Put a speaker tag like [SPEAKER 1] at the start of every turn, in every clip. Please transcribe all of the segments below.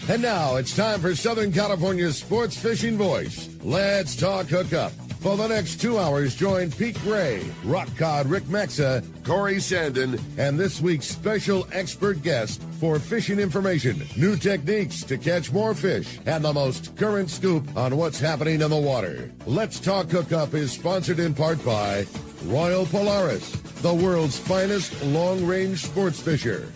[SPEAKER 1] And now it's time for Southern California's sports fishing voice. Let's talk hookup. For the next 2 hours, join Pete Gray, Rock Cod Rick Maxa, Corey Sandin, and this week's special expert guest for fishing information, new techniques to catch more fish, and the most current scoop on what's happening in the water. Let's Talk Hookup is sponsored in part by Royal Polaris, the world's finest long-range sports fisher.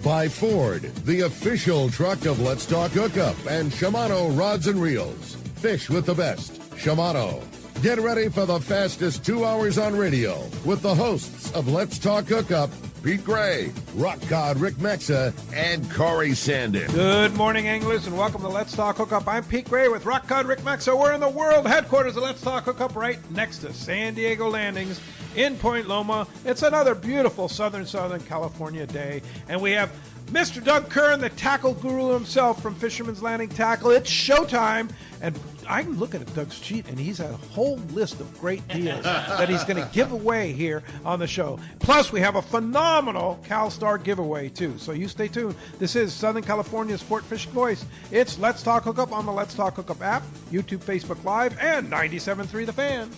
[SPEAKER 1] By Ford, the official truck of Let's Talk Hookup, and Shimano Rods and Reels. Fish with the best. Shimano. Get ready for the fastest 2 hours on radio with the hosts of Let's Talk Hookup, Pete Gray, Rock Cod Rick Maxa, and Corey Sandin.
[SPEAKER 2] Good morning, anglers, and welcome to Let's Talk Hookup. I'm Pete Gray with Rock Cod Rick Maxa. We're in the world headquarters of Let's Talk Hookup right next to San Diego Landings in Point Loma. It's another beautiful Southern California day, and we have Mr. Doug Kern, the tackle guru himself from Fisherman's Landing Tackle. It's showtime, and I'm looking at Doug's sheet, and he's had a whole list of great deals that he's going to give away here on the show. Plus, we have a phenomenal CalStar giveaway, too. So you stay tuned. This is Southern California's Sport Fishing Voice. It's Let's Talk Hookup on the Let's Talk Hookup app, YouTube, Facebook Live, and 97.3 The Fan.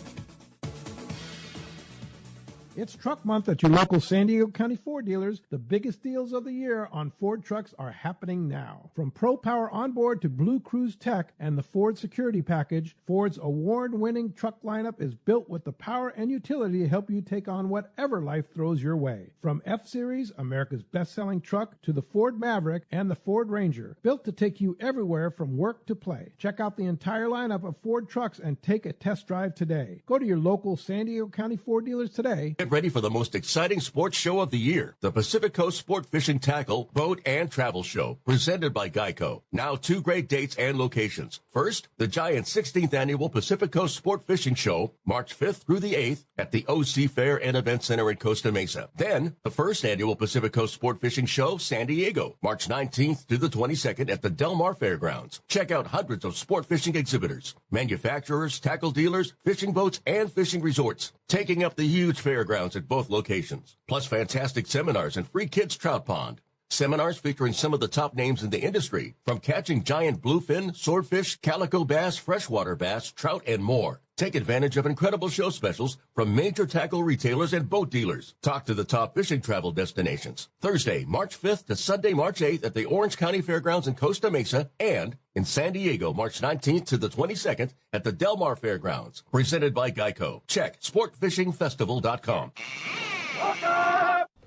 [SPEAKER 2] It's truck month at your local San Diego County Ford dealers. The biggest deals of the year on Ford trucks are happening now. From Pro Power Onboard to Blue Cruise Tech and the Ford Security Package, Ford's award-winning truck lineup is built with the power and utility to help you take on whatever life throws your way. From F-Series, America's best-selling truck, to the Ford Maverick and the Ford Ranger, built to take you everywhere from work to play. Check out the entire lineup of Ford trucks and take a test drive today. Go to your local San Diego County Ford dealers today.
[SPEAKER 3] Get ready for the most exciting sports show of the year, the Pacific Coast Sport Fishing Tackle, Boat, and Travel Show, presented by Geico. Now 2 great dates and locations. First, the giant 16th Annual Pacific Coast Sport Fishing Show, March 5th through the 8th at the OC Fair and Event Center in Costa Mesa. Then, the first annual Pacific Coast Sport Fishing Show, San Diego, March 19th to the 22nd at the Del Mar Fairgrounds. Check out hundreds of sport fishing exhibitors, manufacturers, tackle dealers, fishing boats, and fishing resorts, taking up the huge fairgrounds at both locations, plus fantastic seminars and free kids trout pond. Seminars featuring some of the top names in the industry, from catching giant bluefin, swordfish, calico bass, freshwater bass, trout, and more. Take advantage of incredible show specials from major tackle retailers and boat dealers. Talk to the top fishing travel destinations. Thursday, March 5th to Sunday, March 8th at the Orange County Fairgrounds in Costa Mesa, and in San Diego, March 19th to the 22nd at the Del Mar Fairgrounds. Presented by Geico. Check sportfishingfestival.com.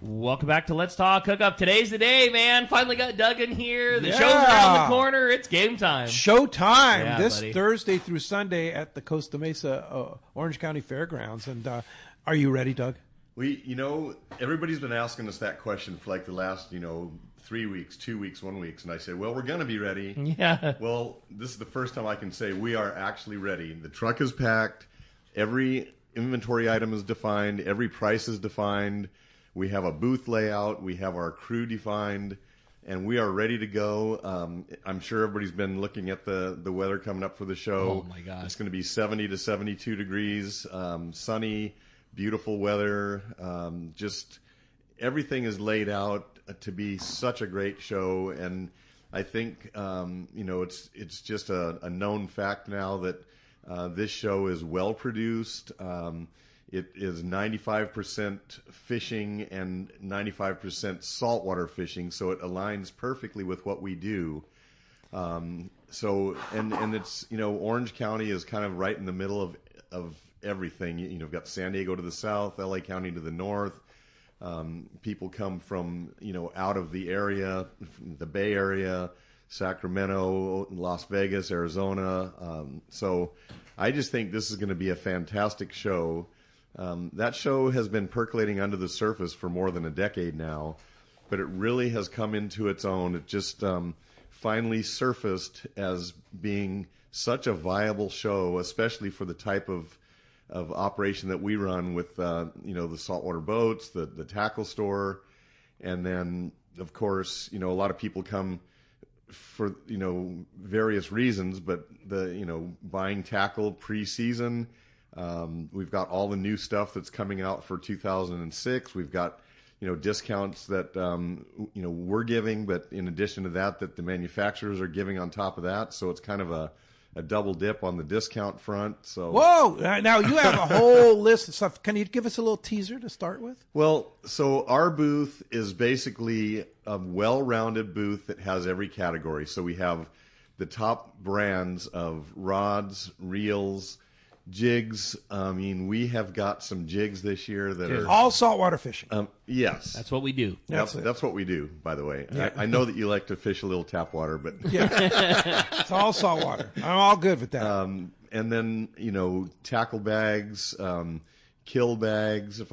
[SPEAKER 4] Welcome back to Let's Talk Hookup. Today's the day, man. Finally got Doug in here. The show's around the corner. It's game time.
[SPEAKER 2] Showtime this Thursday through Sunday at the Costa Mesa Orange County Fairgrounds. And are you ready, Doug?
[SPEAKER 5] Everybody's been asking us that question for like the last, 3 weeks, 2 weeks, 1 week. And I say, well, we're going to be ready.
[SPEAKER 4] Yeah.
[SPEAKER 5] Well, this is the first time I can say we are actually ready. The truck is packed. Every inventory item is defined. Every price is defined. We have a booth layout. We have our crew defined, and we are ready to go. I'm sure everybody's been looking at the weather coming up for the show.
[SPEAKER 4] Oh, my God.
[SPEAKER 5] It's going to be 70 to 72 degrees, sunny, beautiful weather. Just everything is laid out to be such a great show, and I think, it's just a known fact now that this show is well-produced. It is 95% fishing and 95% saltwater fishing, so it aligns perfectly with what we do. And it's, Orange County is kind of right in the middle of everything. You've got San Diego to the south, LA County to the north. People come from, out of the area, the Bay Area, Sacramento, Las Vegas, Arizona. So I just think this is going to be a fantastic show. That show has been percolating under the surface for more than a decade now, but it really has come into its own. It just finally surfaced as being such a viable show, especially for the type of operation that we run with, the saltwater boats, the tackle store, and then, of course, a lot of people come for, various reasons, but buying tackle pre-season. We've got all the new stuff that's coming out for 2006. We've got, discounts that we're giving, but in addition to that the manufacturers are giving on top of that. So it's kind of a double dip on the discount front. So
[SPEAKER 2] whoa! Now you have a whole list of stuff. Can you give us a little teaser to start with?
[SPEAKER 5] Well, so our booth is basically a well-rounded booth that has every category. So we have the top brands of rods, reels, jigs. I mean, we have got some jigs this year that are
[SPEAKER 2] all saltwater fishing.
[SPEAKER 5] Yes,
[SPEAKER 4] that's what we do.
[SPEAKER 5] That's what we do. By the way, yeah. I know that you like to fish a little tap water, but
[SPEAKER 2] it's all saltwater. I'm all good with that.
[SPEAKER 5] And then tackle bags, kill bags. If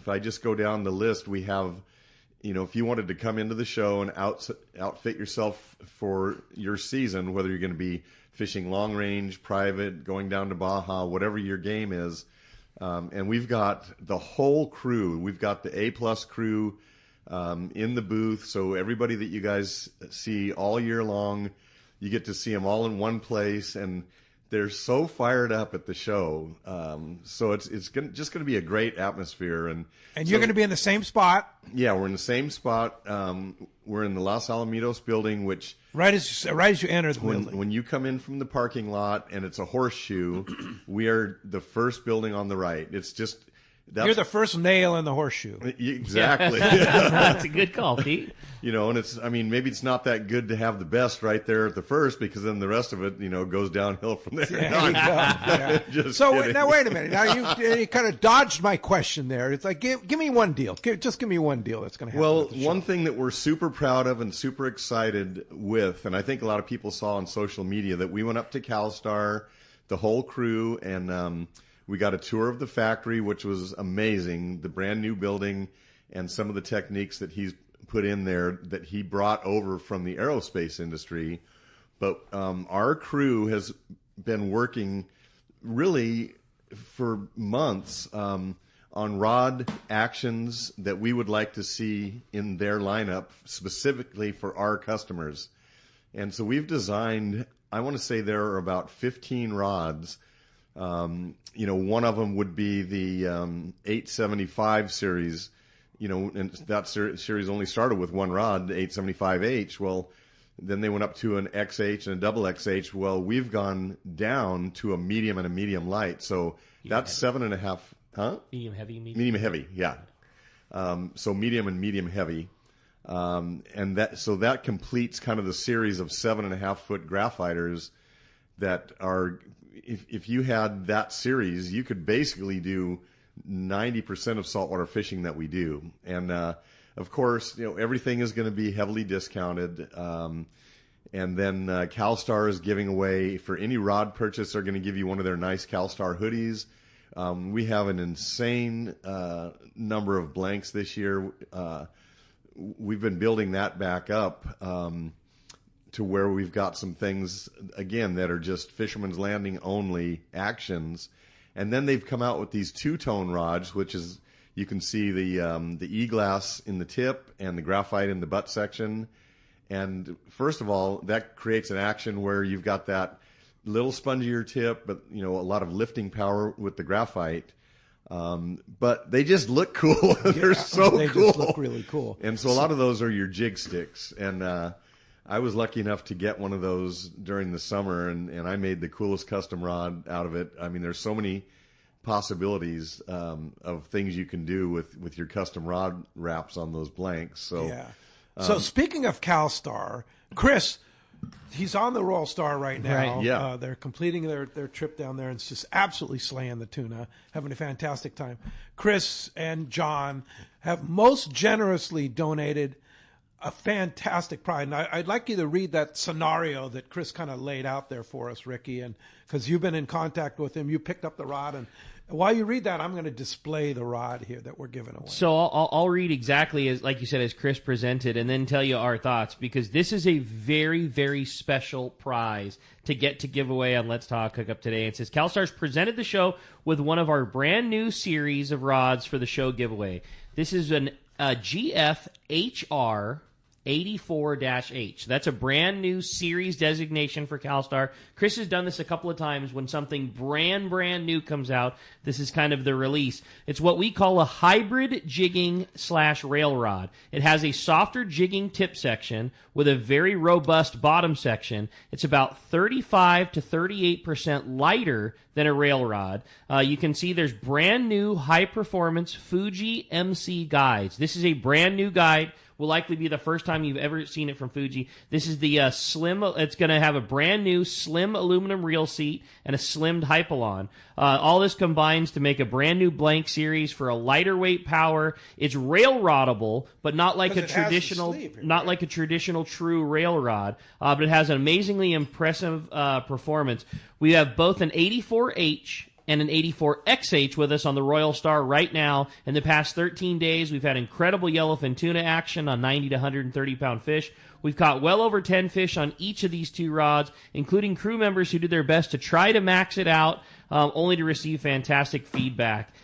[SPEAKER 5] I just go down the list, we have. If you wanted to come into the show and outfit yourself for your season, whether you're going to be fishing long range, private, going down to Baja, whatever your game is, and we've got the whole crew. We've got the A+ crew in the booth, so everybody that you guys see all year long, you get to see them all in one place, and they're so fired up at the show. So it's just going to be a great atmosphere. And
[SPEAKER 2] you're going to be in the same spot?
[SPEAKER 5] Yeah, we're in the same spot. We're in the Los Alamitos building, which...
[SPEAKER 2] Right as you enter the building.
[SPEAKER 5] When you come in from the parking lot and it's a horseshoe, we are the first building on the right. It's just...
[SPEAKER 2] You're the first nail in the horseshoe.
[SPEAKER 5] Exactly.
[SPEAKER 4] That's a good call, Pete.
[SPEAKER 5] And maybe it's not that good to have the best right there at the first, because then the rest of it, goes downhill from there.
[SPEAKER 2] Now wait a minute. Now you kind of dodged my question there. It's like, give me one deal. Just give me one deal that's going to happen.
[SPEAKER 5] Well, one thing that we're super proud of and super excited with, and I think a lot of people saw on social media, that we went up to CalStar, the whole crew, and we got a tour of the factory, which was amazing, the brand new building and some of the techniques that he's put in there that he brought over from the aerospace industry. But our crew has been working really for months on rod actions that we would like to see in their lineup specifically for our customers. And so we've designed, I want to say there are about 15 rods. One of them would be the 875 series, and that series only started with one rod, the 875H. Well, then they went up to an XH and a double XH. Well, we've gone down to a medium and a medium light. So that's 7.5, huh?
[SPEAKER 4] Medium heavy.
[SPEAKER 5] Medium heavy, yeah. So medium and medium heavy. And that completes kind of the series of 7.5 foot graphiters that are, if you had that series, you could basically do 90% of saltwater fishing that we do. And of course, everything is going to be heavily discounted. And then CalStar is giving away, for any rod purchase, they're going to give you one of their nice CalStar hoodies. We have an insane number of blanks this year. We've been building that back up to where we've got some things, again, that are just Fisherman's Landing only actions. And then they've come out with these two-tone rods, which is, you can see the E-glass in the tip and the graphite in the butt section. And first of all, that creates an action where you've got that little spongier tip, but a lot of lifting power with the graphite. But they just look cool. They're so cool.
[SPEAKER 2] They just look really cool.
[SPEAKER 5] And so a lot of those are your jig sticks. And I was lucky enough to get one of those during the summer, and I made the coolest custom rod out of it. I mean, there's so many possibilities of things you can do with your custom rod wraps on those blanks. So,
[SPEAKER 2] yeah. So speaking of CalStar, Chris, he's on the Royal Star right now.
[SPEAKER 5] Right, yeah.
[SPEAKER 2] They're completing their trip down there, and it's just absolutely slaying the tuna, having a fantastic time. Chris and John have most generously donated a fantastic prize. And I'd like you to read that scenario that Chris kind of laid out there for us, Ricky, and because you've been in contact with him, you picked up the rod, and while you read that, I'm going to display the rod here that we're giving away.
[SPEAKER 4] So I'll read exactly as, like you said, as Chris presented, and then tell you our thoughts, because this is a very, very special prize to get to give away on Let's Talk Hookup today. It says, CalStar's presented the show with one of our brand new series of rods for the show giveaway. This is a GF HR 84-H. That's a brand new series designation for CalStar. Chris has done this a couple of times when something brand new comes out. This is kind of the release. It's what we call a hybrid jigging / rail rod. It has a softer jigging tip section with a very robust bottom section. It's about 35 to 38% lighter than a rail rod. You can see there's brand new high-performance Fuji MC guides. This is a brand new guide. Will likely be the first time you've ever seen it from Fuji. This is the slim. It's going to have a brand new slim aluminum reel seat and a slimmed hypalon. All this combines to make a brand new blank series for a lighter weight power. It's rail rodable, but not like a traditional, like a traditional true rail rod. But it has an amazingly impressive performance. We have both an 84H and an 84XH with us on the Royal Star right now. In the past 13 days, we've had incredible yellowfin tuna action on 90 to 130-pound fish. We've caught well over 10 fish on each of these two rods, including crew members who did their best to try to max it out, only to receive fantastic feedback.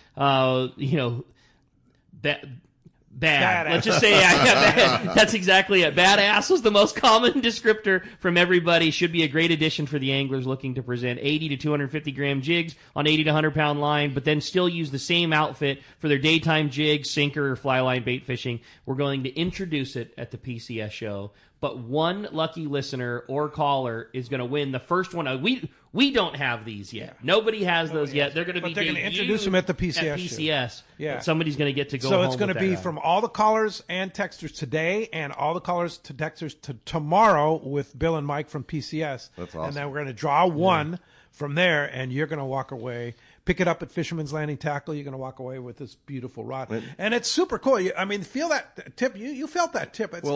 [SPEAKER 4] Bad. Let's just say bad. That's exactly it. Badass was the most common descriptor from everybody. Should be a great addition for the anglers looking to present 80 to 250 gram jigs on 80 to 100 pound line, but then still use the same outfit for their daytime jig, sinker, or fly line bait fishing. We're going to introduce it at the PCS show, but one lucky listener or caller is going to win the first one. We don't have these yet. Nobody has those yet. They're going to be
[SPEAKER 2] they're going to introduce them at the PCS.
[SPEAKER 4] Yeah. Somebody's going to get to go
[SPEAKER 2] so
[SPEAKER 4] home.
[SPEAKER 2] So it's going to be from all the callers and texters today and all the callers to texters to tomorrow with Bill and Mike from PCS.
[SPEAKER 5] That's awesome.
[SPEAKER 2] And then we're going to draw one from there, and you're going to walk away. Pick it up at Fisherman's Landing Tackle. You're going to walk away with this beautiful rod. And it's super cool. I mean, feel that tip. You felt that tip. It's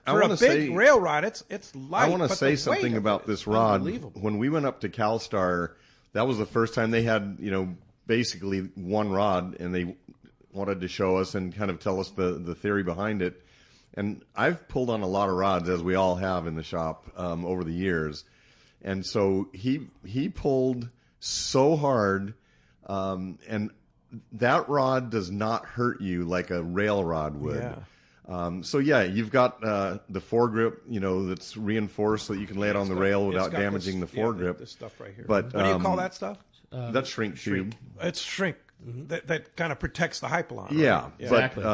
[SPEAKER 2] for a big rail rod, it's light.
[SPEAKER 5] I want to say something about this rod. When we went up to CalStar, that was the first time they had, basically one rod, and they wanted to show us and kind of tell us the theory behind it. And I've pulled on a lot of rods, as we all have in the shop over the years. And so he pulled so hard, and that rod does not hurt you like a rail rod would. Yeah. You've got the foregrip, that's reinforced so that you can lay it on the rail without damaging the foregrip.
[SPEAKER 2] This stuff right here.
[SPEAKER 5] But
[SPEAKER 2] what do you call that stuff?
[SPEAKER 5] That's shrink tube.
[SPEAKER 2] It's shrink. That kind of protects the hypalon. Right?
[SPEAKER 5] Yeah,
[SPEAKER 4] exactly.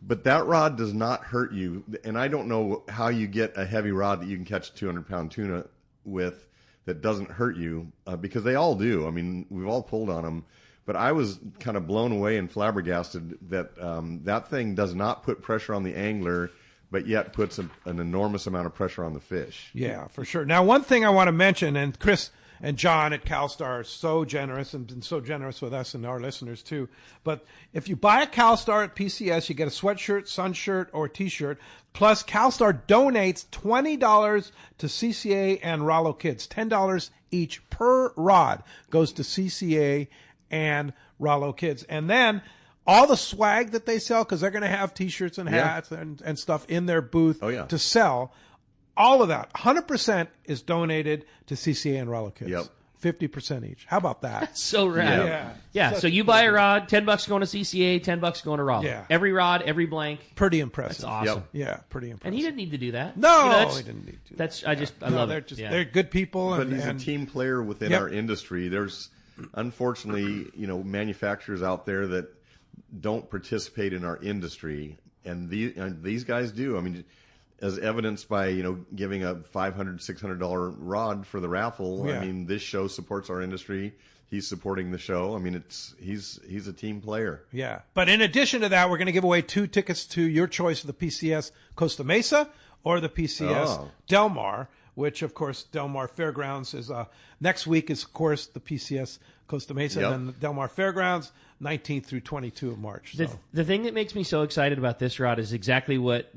[SPEAKER 5] But that rod does not hurt you, and I don't know how you get a heavy rod that you can catch 200-pound tuna with that doesn't hurt you, because they all do. I mean, we've all pulled on them. But I was kind of blown away and flabbergasted that that thing does not put pressure on the angler, but yet puts an enormous amount of pressure on the fish.
[SPEAKER 2] Yeah, for sure. Now, one thing I want to mention, and Chris and John at CalStar are so generous and been so generous with us and our listeners too. But if you buy a CalStar at PCS, you get a sweatshirt, sun shirt, or T-shirt. Plus, CalStar donates $20 to CCA and Rollo Kids. $10 each per rod goes to CCA and Rollo Kids. And then all the swag that they sell, because they're going to have T-shirts and hats and stuff in their booth to sell, all of that, 100% is donated to CCA and Rollo Kids.
[SPEAKER 5] Yep.
[SPEAKER 2] 50% each. How about that?
[SPEAKER 4] That's so rad. Yeah. So you buy a rod, $10 going to CCA, $10 going to Rollo. Yeah. Every rod, every blank.
[SPEAKER 2] Pretty impressive.
[SPEAKER 4] That's awesome.
[SPEAKER 5] Yep.
[SPEAKER 2] Yeah, pretty impressive.
[SPEAKER 4] And he didn't need to do that.
[SPEAKER 2] No, he didn't need to.
[SPEAKER 4] I love it.
[SPEAKER 2] They're good people.
[SPEAKER 5] But he's a team player within our industry. There's, unfortunately, manufacturers out there that don't participate in our industry, and these guys do. I mean, as evidenced by giving a $500, $600 rod for the raffle. I mean, this show supports our industry. He's supporting the show. I mean, he's a team player.
[SPEAKER 2] Yeah. But in addition to that, we're going to give away 2 tickets to your choice of the PCS Costa Mesa or the PCS Del Mar, which, of course, Del Mar Fairgrounds is next week is, of course, the PCS Costa Mesa, and then the Del Mar Fairgrounds, 19th through 22 of March.
[SPEAKER 4] The thing that makes me so excited about this rod is exactly what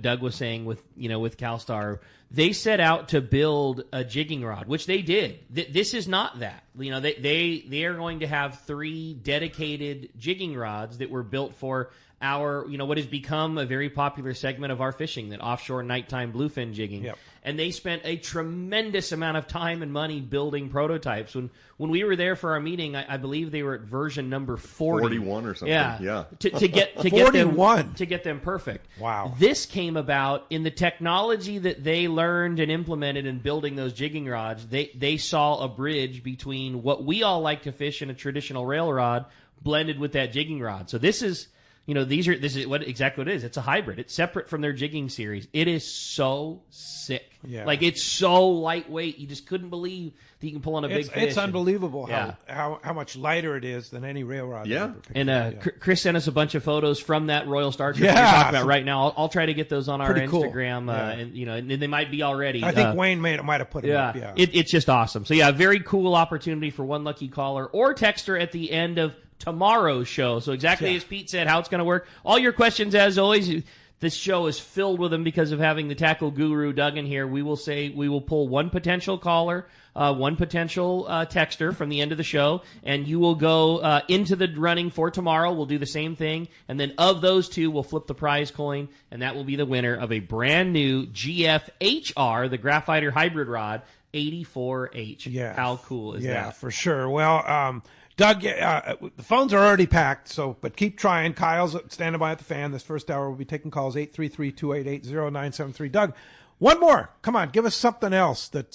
[SPEAKER 4] Doug was saying with CalStar. They set out to build a jigging rod, which they did. This is not that. They are going to have 3 dedicated jigging rods that were built for our, what has become a very popular segment of our fishing, that offshore nighttime bluefin jigging.
[SPEAKER 2] Yep.
[SPEAKER 4] And they spent a tremendous amount of time and money building prototypes. When we were there for our meeting, I believe they were at version number
[SPEAKER 5] 41 or something. Yeah.
[SPEAKER 4] To get
[SPEAKER 2] 41.
[SPEAKER 4] to get them perfect.
[SPEAKER 2] Wow.
[SPEAKER 4] This came about in the technology that they learned and implemented in building those jigging rods. They saw a bridge between what we all like to fish in a traditional rail rod blended with that jigging rod. So this is this is exactly what it is. It's a hybrid. It's separate from their jigging series. It is so sick.
[SPEAKER 2] Yeah.
[SPEAKER 4] Like, it's so lightweight. You just couldn't believe that you can pull on a big fish.
[SPEAKER 2] It's unbelievable
[SPEAKER 4] Yeah.
[SPEAKER 2] how much lighter it is than any rail rod.
[SPEAKER 5] Yeah.
[SPEAKER 2] I've ever picked
[SPEAKER 4] And
[SPEAKER 2] up.
[SPEAKER 4] Chris sent us a bunch of photos from that Royal Star Trip
[SPEAKER 2] Yeah.
[SPEAKER 4] you're talking about right now. I'll try to get those on our
[SPEAKER 2] Pretty cool.
[SPEAKER 4] Instagram,
[SPEAKER 2] Yeah.
[SPEAKER 4] and they might be already.
[SPEAKER 2] I think Wayne might have put it up. Yeah.
[SPEAKER 4] It's just awesome. So yeah, very cool opportunity for one lucky caller or texter at the end of tomorrow's show. So exactly as Pete said, how it's going to work. All your questions, as always. This show is filled with them because of having the tackle guru Doug in here. We will pull one potential caller, one potential texter from the end of the show, and you will go into the running for tomorrow. We'll do the same thing, and then of those two, we'll flip the prize coin, and that will be the winner of a brand new GFHR, the Graphiter Hybrid Rod, 84H.
[SPEAKER 2] Yeah.
[SPEAKER 4] How cool is that?
[SPEAKER 2] Yeah, for sure. Well, Doug, the phones are already packed, but keep trying. Kyle's standing by at the fan. This first hour we'll be taking calls 833-288-0973. Doug, one more. Come on, give us something else that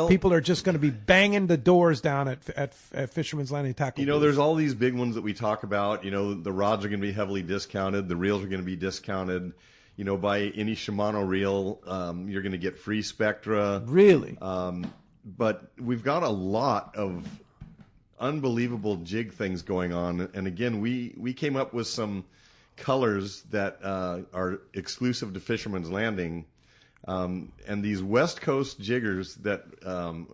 [SPEAKER 2] people are just going to be banging the doors down at Fisherman's Landing Tackle.
[SPEAKER 5] There's all these big ones that we talk about. The rods are going to be heavily discounted. The reels are going to be discounted. By any Shimano reel, you're going to get free Spectra.
[SPEAKER 2] Really?
[SPEAKER 5] But we've got a lot of unbelievable jig things going on, and again, we came up with some colors that are exclusive to Fisherman's Landing, and these West Coast jiggers that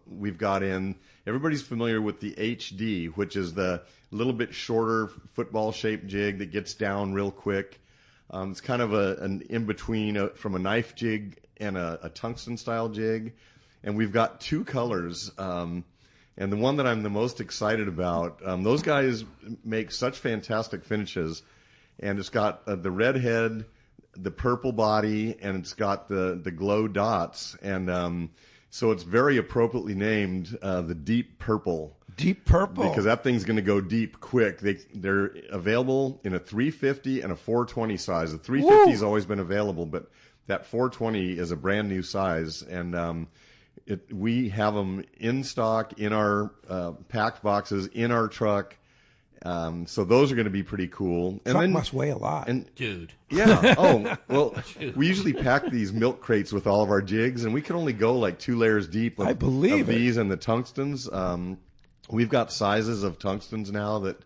[SPEAKER 5] we've got in. Everybody's familiar with the HD, which is the little bit shorter football-shaped jig that gets down real quick. It's kind of an in-between from a knife jig and a tungsten-style jig, and we've got two colors. And the one that I'm the most excited about, those guys make such fantastic finishes, and it's got the red head, the purple body, and it's got the glow dots, and so it's very appropriately named the Deep Purple.
[SPEAKER 2] Deep Purple.
[SPEAKER 5] Because that thing's going to go deep quick. They're available in a 350 and a 420 size. The 350 has always been available, but that 420 is a brand new size, and we have them in stock in our packed boxes in our truck, so those are going to be pretty cool. And
[SPEAKER 2] truck must weigh a lot,
[SPEAKER 4] dude.
[SPEAKER 5] Yeah. Oh well, we usually pack these milk crates with all of our jigs, and we can only go like 2 layers deep. Of these and the tungstens. We've got sizes of tungstens now that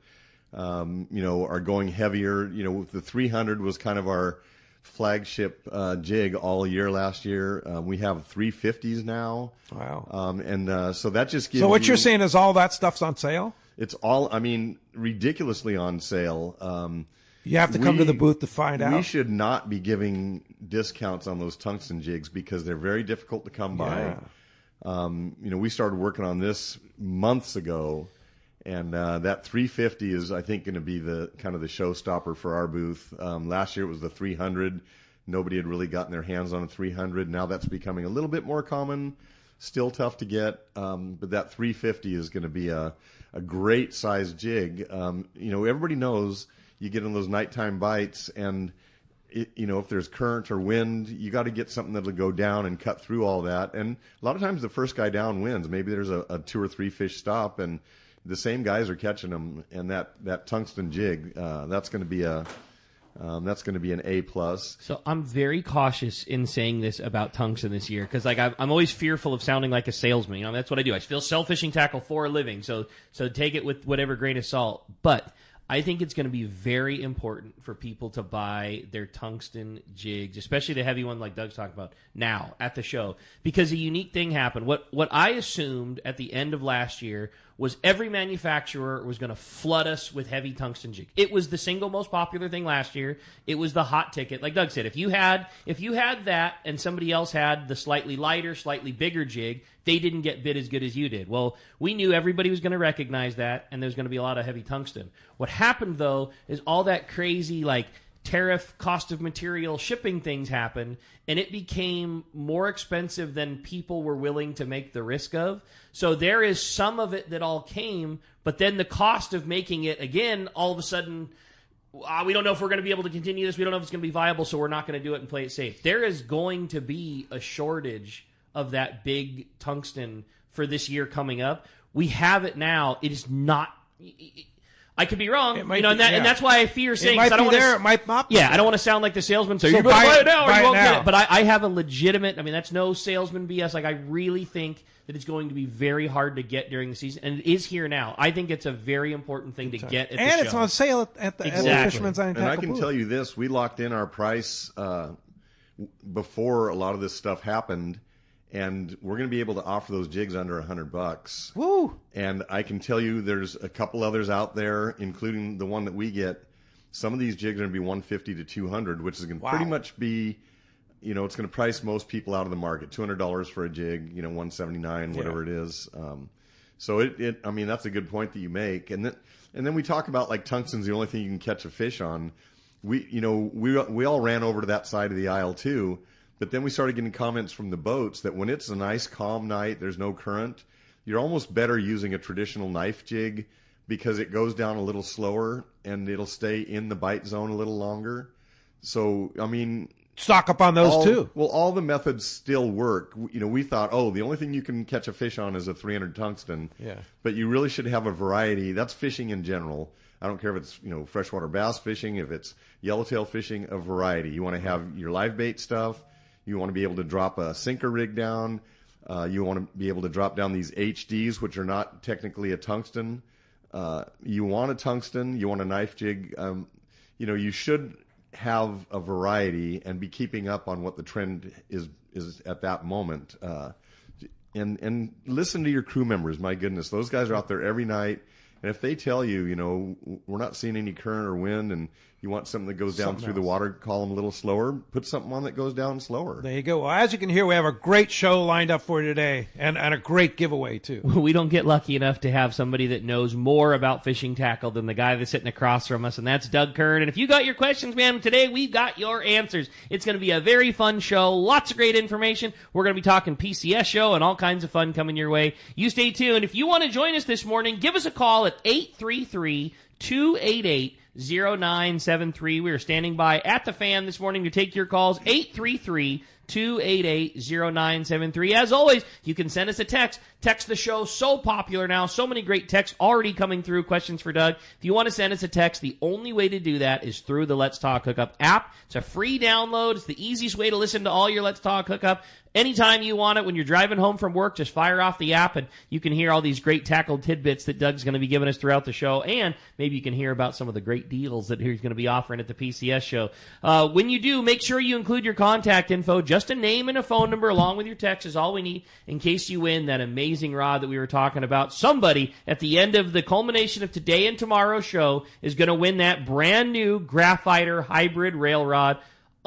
[SPEAKER 5] are going heavier. The 300 was kind of our flagship jig all year last year. We have 350s now.
[SPEAKER 2] Wow.
[SPEAKER 5] And so that just gives
[SPEAKER 2] So what you're saying is all that stuff's on sale?
[SPEAKER 5] It's all, ridiculously on sale.
[SPEAKER 2] You have to come to the booth to find out.
[SPEAKER 5] We should not be giving discounts on those tungsten jigs because they're very difficult to come by. We started working on this months ago, and that 350 is, I think, going to be the kind of the showstopper for our booth. Last year it was the 300. Nobody had really gotten their hands on a 300. Now that's becoming a little bit more common. Still tough to get, but that 350 is going to be a great size jig. Everybody knows you get on those nighttime bites, and if there's current or wind, you got to get something that'll go down and cut through all that. And a lot of times the first guy down wins. Maybe there's a 2 or 3 fish stop, and the same guys are catching them. And that tungsten jig, that's going to be an A+.
[SPEAKER 4] So I'm very cautious in saying this about tungsten this year because I'm always fearful of sounding like a salesman. That's what I do. I still sell fishing tackle for a living. So take it with whatever grain of salt. But I think it's going to be very important for people to buy their tungsten jigs, especially the heavy one like Doug's talking about now at the show, because a unique thing happened. What I assumed at the end of last year was every manufacturer was going to flood us with heavy tungsten jig. It was the single most popular thing last year. It was the hot ticket. Like Doug said, if you had that and somebody else had the slightly lighter, slightly bigger jig, they didn't get bid as good as you did. Well, we knew everybody was going to recognize that, and there's going to be a lot of heavy tungsten. What happened, though, is all that crazy, tariff, cost of material, shipping things happened, and it became more expensive than people were willing to make the risk of. So there is some of it that all came, but then the cost of making it, again, all of a sudden, we don't know if we're going to be able to continue this. We don't know if it's going to be viable, so we're not going to do it and play it safe. There is going to be a shortage of that big tungsten for this year coming up. We have it now. It is not... I could be wrong, and that's why I fear saying
[SPEAKER 2] it might
[SPEAKER 4] I don't
[SPEAKER 2] be there,
[SPEAKER 4] want
[SPEAKER 2] it might not be.
[SPEAKER 4] Yeah, I don't want to sound like the salesman. So you better buy it now, or you won't get it. But I have a legitimate. I mean, that's no salesman BS. Like, I really think that it's going to be very hard to get during the season, and it is here now. I think it's a very important thing to get at the show.
[SPEAKER 2] And it's on sale at the Fisherman's Iron Tackle
[SPEAKER 5] And I can
[SPEAKER 2] booth.
[SPEAKER 5] tell you this: we locked in our price before a lot of this stuff happened. And we're going to be able to offer those jigs under $100.
[SPEAKER 2] Woo!
[SPEAKER 5] And I can tell you there's a couple others out there, including the one that we get. Some of these jigs are going to be $150 to $200, which is going to pretty much be, it's going to price most people out of the market. $200 for a jig, $179, whatever it is. So I mean, that's a good point that you make. And then we talk about like tungsten's the only thing you can catch a fish on. We all ran over to that side of the aisle too. But then we started getting comments from the boats that when it's a nice, calm night, there's no current, you're almost better using a traditional knife jig because it goes down a little slower and it'll stay in the bite zone a little longer. So, I mean...
[SPEAKER 2] Stock up on those, too.
[SPEAKER 5] Well, all the methods still work. We thought, the only thing you can catch a fish on is a 300 tungsten.
[SPEAKER 2] Yeah.
[SPEAKER 5] But you really should have a variety. That's fishing in general. I don't care if it's, freshwater bass fishing, if it's yellowtail fishing, a variety. You want to have your live bait stuff. You want to be able to drop a sinker rig down. You want to be able to drop down these HDs, which are not technically a tungsten. You want a tungsten. You want a knife jig. You should have a variety and be keeping up on what the trend is at that moment. And listen to your crew members. My goodness, those guys are out there every night. And if they tell you, we're not seeing any current or wind, and you want something that goes down through the water column a little slower, put something on that goes down slower.
[SPEAKER 2] There you go. Well, as you can hear, we have a great show lined up for you today, and a great giveaway, too.
[SPEAKER 4] We don't get lucky enough to have somebody that knows more about fishing tackle than the guy that's sitting across from us, and that's Doug Kern. And if you got your questions, man, today we've got your answers. It's going to be a very fun show, lots of great information. We're going to be talking PCS show and all kinds of fun coming your way. You stay tuned. If you want to join us this morning, give us a call at 833-288-0973. We are standing by at the Fan this morning to take your calls. 833-288-0973. As always, you can send us a text. Text the show, so popular now. So many great texts already coming through. Questions for Doug. If you want to send us a text, the only way to do that is through the Let's Talk Hookup app. It's a free download. It's the easiest way to listen to all your Let's Talk Hookup. Anytime you want it, when you're driving home from work, just fire off the app and you can hear all these great tackle tidbits that Doug's going to be giving us throughout the show. And maybe you can hear about some of the great deals that he's going to be offering at the PCS show. When you do, make sure you include your contact info. Just a name and a phone number along with your text is all we need in case you win that amazing rod that we were talking about. Somebody at the end of the culmination of today and tomorrow's show is going to win that brand new Graphiter hybrid rail rod.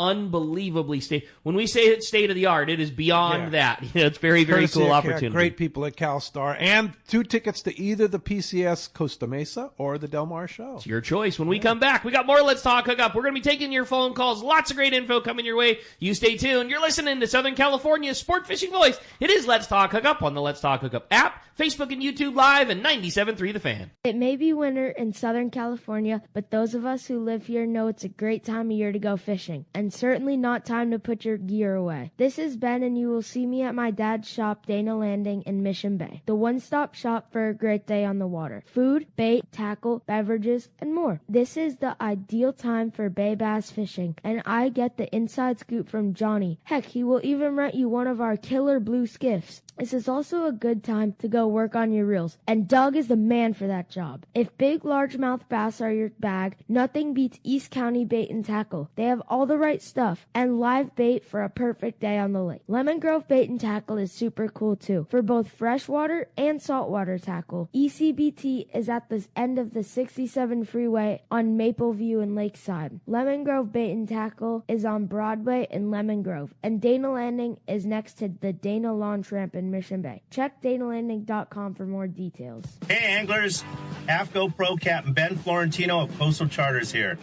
[SPEAKER 4] Unbelievably when we say it's state of the art, it is beyond that. It's very, very cool opportunity.
[SPEAKER 2] Great people at CalStar, and 2 tickets to either the PCS Costa Mesa or the Del Mar show.
[SPEAKER 4] It's your choice. When we come back, we got more Let's Talk Hookup. We're going to be taking your phone calls. Lots of great info coming your way. You stay tuned. You're listening to Southern California's sport fishing voice. It is Let's Talk Hookup on the Let's Talk Hookup app, Facebook and YouTube Live, and 97.3 The Fan.
[SPEAKER 6] It may be winter in Southern California, but those of us who live here know it's a great time of year to go fishing, and certainly not time to put your gear away. This is Ben, and you will see me at my dad's shop, Dana Landing in Mission Bay, the one-stop shop for a great day on the water. Food, bait, tackle, beverages, and more. This is the ideal time for bay bass fishing, and I get the inside scoop from Johnny. Heck, he will even rent you one of our killer blue skiffs. This is also a good time to go work on your reels, and Doug is the man for that job. If big largemouth bass are your bag, nothing beats East County Bait and Tackle. They have all the right stuff and live bait for a perfect day on the lake. Lemon Grove Bait and Tackle is super cool too, for both freshwater and saltwater tackle. ECBT is at the end of the 67 freeway on Mapleview and Lakeside. Lemon Grove Bait and Tackle is on Broadway in Lemon Grove, and Dana Landing is next to the Dana Launch Ramp in Mission Bay. Check DanaLanding.com for more details.
[SPEAKER 7] Hey anglers, AFCO Pro Captain Ben Florentino of Coastal Charters here.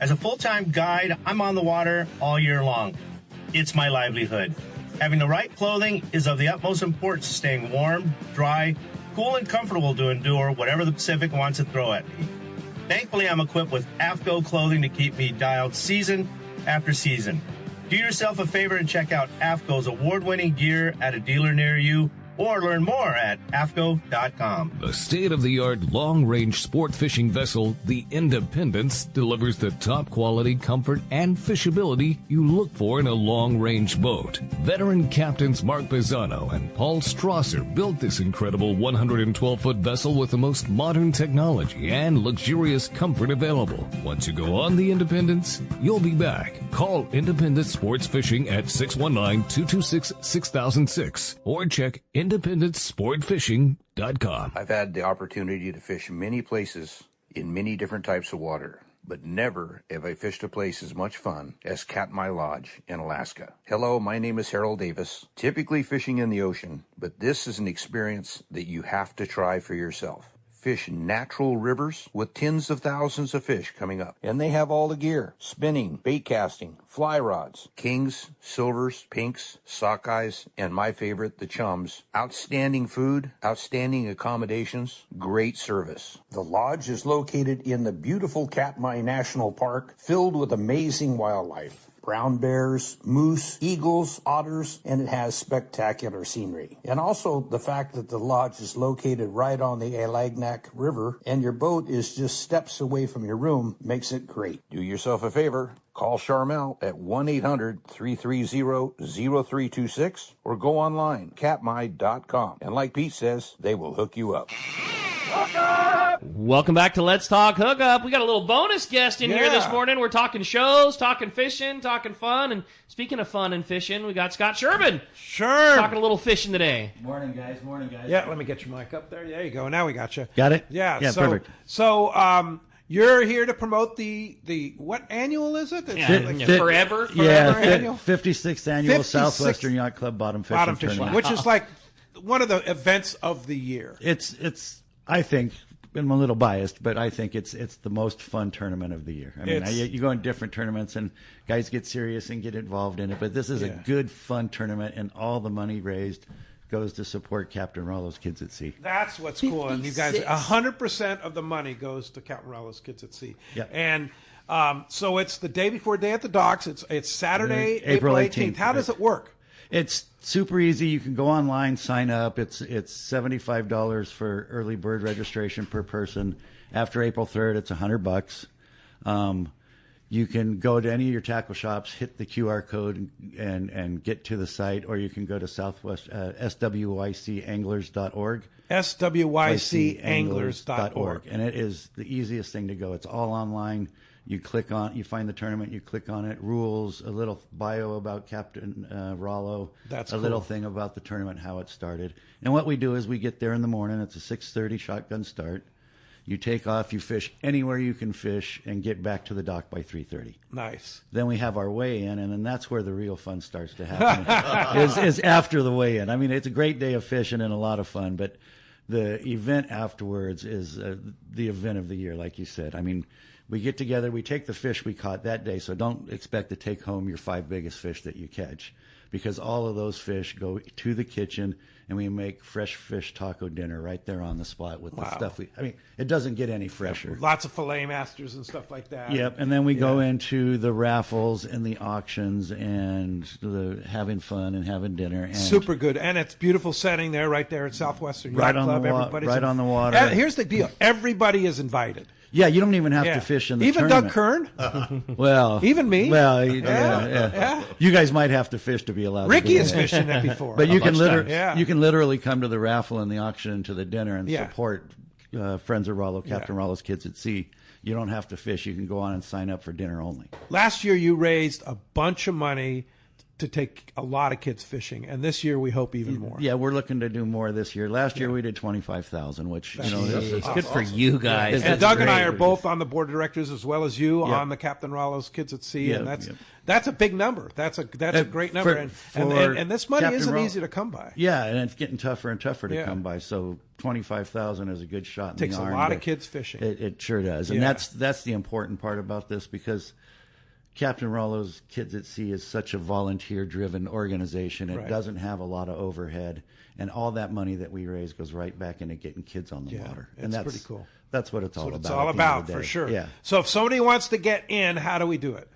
[SPEAKER 7] As a full-time guide, I'm on the water all year long. It's my livelihood. Having the right clothing is of the utmost importance to staying warm, dry, cool, and comfortable to endure whatever the Pacific wants to throw at me. Thankfully, I'm equipped with AFCO clothing to keep me dialed season after season. Do yourself a favor and check out AFCO's award-winning gear at a dealer near you, or learn more at AFCO.com.
[SPEAKER 8] The state-of-the-art long-range sport fishing vessel, the Independence, delivers the top quality, comfort, and fishability you look for in a long-range boat. Veteran captains Mark Bizzano and Paul Strasser built this incredible 112-foot vessel with the most modern technology and luxurious comfort available. Once you go on the Independence, you'll be back. Call Independence Sports Fishing at 619-226-6006 or check IndependenceSportFishing.com.
[SPEAKER 9] I've had the opportunity to fish many places in many different types of water, but never have I fished a place as much fun as Katmai Lodge in Alaska. Hello, my name is Harold Davis, typically fishing in the ocean, but this is an experience that you have to try for yourself. Fish natural rivers with tens of thousands of fish coming up. And they have all the gear: spinning, bait casting, fly rods, kings, silvers, pinks, sockeyes, and my favorite, the chums. Outstanding food, outstanding accommodations, great service. The lodge is located in the beautiful Katmai National Park, filled with amazing wildlife. Brown bears, moose, eagles, otters, and it has spectacular scenery. And also the fact that the lodge is located right on the Alagnak River and your boat is just steps away from your room makes it great. Do yourself a favor. Call Charmel at 1-800-330-0326 or go online, katmai.com. And like Pete says, they will hook you up.
[SPEAKER 4] Welcome back to Let's Talk Hookup. We got a little bonus guest in here this morning. We're talking shows, talking fishing, talking fun. And speaking of fun and fishing, we got Scott Sherman.
[SPEAKER 2] Sure.
[SPEAKER 4] Talking a little fishing today.
[SPEAKER 10] Morning, guys. Morning, guys.
[SPEAKER 2] Yeah, let me get your mic up there. There you go. Now we got you.
[SPEAKER 10] Got it?
[SPEAKER 2] Yeah.
[SPEAKER 10] Yeah,
[SPEAKER 2] so,
[SPEAKER 10] perfect.
[SPEAKER 2] So, you're here to promote the what annual is it? It's
[SPEAKER 4] Forever
[SPEAKER 2] annual?
[SPEAKER 10] 56th annual Southwestern Yacht Club Bottom Fishing Tournament.
[SPEAKER 2] Which is like one of the events of the year.
[SPEAKER 10] It's I think, I'm a little biased, but I think it's the most fun tournament of the year. I mean, you go in different tournaments and guys get serious and get involved in it, but this is a good, fun tournament, and all the money raised goes to support Captain Rollo's Kids at Sea.
[SPEAKER 2] That's what's cool. And you guys, 100% of the money goes to Captain Rollo's Kids at Sea.
[SPEAKER 10] Yep.
[SPEAKER 2] And so it's the day before Day at the Docks. It's Saturday, April 18th. How does it work?
[SPEAKER 10] It's super easy. You can go online, sign up. It's $75 for early bird registration per person. After April 3rd, it's $100. You can go to any of your tackle shops, hit the QR code, and get to the site, or you can go to SWYCanglers.org.
[SPEAKER 2] SWYCanglers.org.
[SPEAKER 10] And it is the easiest thing to go. It's all online. You click on, you find the tournament, you click on it, rules, a little bio about Captain Rollo,
[SPEAKER 2] That's
[SPEAKER 10] a little thing about the tournament, how it started. And what we do is we get there in the morning. It's a 6:30 shotgun start. You take off, you fish anywhere you can fish, and get back to the dock by 3:30.
[SPEAKER 2] Nice.
[SPEAKER 10] Then we have our weigh-in, and then that's where the real fun starts to happen, is after the weigh-in. I mean, it's a great day of fishing and a lot of fun, but the event afterwards is the event of the year, like you said. I mean, we get together, we take the fish we caught that day, so don't expect to take home your 5 biggest fish that you catch, because all of those fish go to the kitchen, and we make fresh fish taco dinner right there on the spot with the stuff I mean, it doesn't get any fresher.
[SPEAKER 2] Lots of filet masters and stuff like that.
[SPEAKER 10] Yep, and then we go into the raffles and the auctions and the having fun and having dinner. And
[SPEAKER 2] super good, and it's beautiful setting there, right there at Southwestern Yacht Club.
[SPEAKER 10] Right on the water.
[SPEAKER 2] Here's the deal: everybody is invited.
[SPEAKER 10] Yeah, you don't even have to fish in the
[SPEAKER 2] even
[SPEAKER 10] tournament.
[SPEAKER 2] Doug Kern.
[SPEAKER 10] Well,
[SPEAKER 2] even me.
[SPEAKER 10] Well, yeah. You guys might have to fish to be allowed.
[SPEAKER 2] Ricky
[SPEAKER 10] to
[SPEAKER 2] has fished in that before.
[SPEAKER 10] But you can literally come to the raffle and the auction and to the dinner and support Friends of Rollo, Captain Rollo's Kids at Sea. You don't have to fish. You can go on and sign up for dinner only.
[SPEAKER 2] Last year, you raised a bunch of money to take a lot of kids fishing, and this year we hope even more.
[SPEAKER 10] Yeah, we're looking to do more this year. Last year we did 25,000, which
[SPEAKER 4] it's good for you guys.
[SPEAKER 2] And Doug and I are both on the board of directors as well as you on the Captain Rollo's Kids at Sea, and that's a big number. That's a great number, and this money
[SPEAKER 10] Captain
[SPEAKER 2] isn't
[SPEAKER 10] Rollo,
[SPEAKER 2] easy to come by.
[SPEAKER 10] Yeah, and it's getting tougher and tougher to come by. So 25,000 is a good shot.
[SPEAKER 2] Takes
[SPEAKER 10] in the arm,
[SPEAKER 2] a lot of kids fishing.
[SPEAKER 10] It sure does, and that's the important part about this, because Captain Rollo's Kids at Sea is such a volunteer-driven organization. It doesn't have a lot of overhead, and all that money that we raise goes right back into getting kids on the water. And that's pretty cool. That's what it's all about.
[SPEAKER 2] It's all about, for sure.
[SPEAKER 10] Yeah.
[SPEAKER 2] So if somebody wants to get in, how do we do it?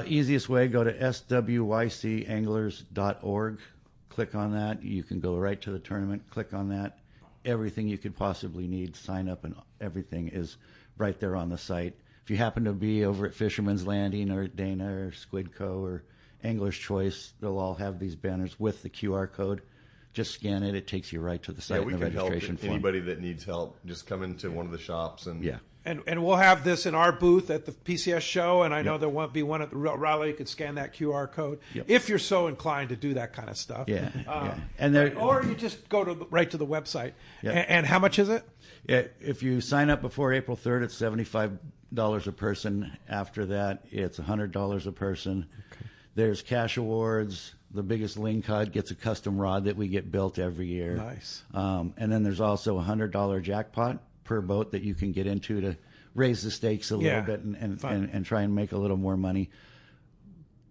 [SPEAKER 10] Easiest way, go to swycanglers.org. Click on that. You can go right to the tournament. Click on that. Everything you could possibly need, sign up, and everything is right there on the site. If you happen to be over at Fisherman's Landing or at Dana or Squidco or Angler's Choice, they'll all have these banners with the QR code. Just scan it. It takes you right to the site and the registration form.
[SPEAKER 5] Anybody that needs help, just come into one of the shops.
[SPEAKER 2] And we'll have this in our booth at the PCS show, and I know there won't be one at the Raleigh. You could scan that QR code if you're so inclined to do that kind of stuff.
[SPEAKER 10] And
[SPEAKER 2] or you just go right to the website. And how much is it?
[SPEAKER 10] If you sign up before April 3rd, it's $75 a person. After that, it's $100 a person. Okay. There's cash awards. The biggest lingcod gets a custom rod that we get built every year.
[SPEAKER 2] Nice.
[SPEAKER 10] And then there's also a $100 jackpot per boat that you can get into to raise the stakes a little bit and try and make a little more money.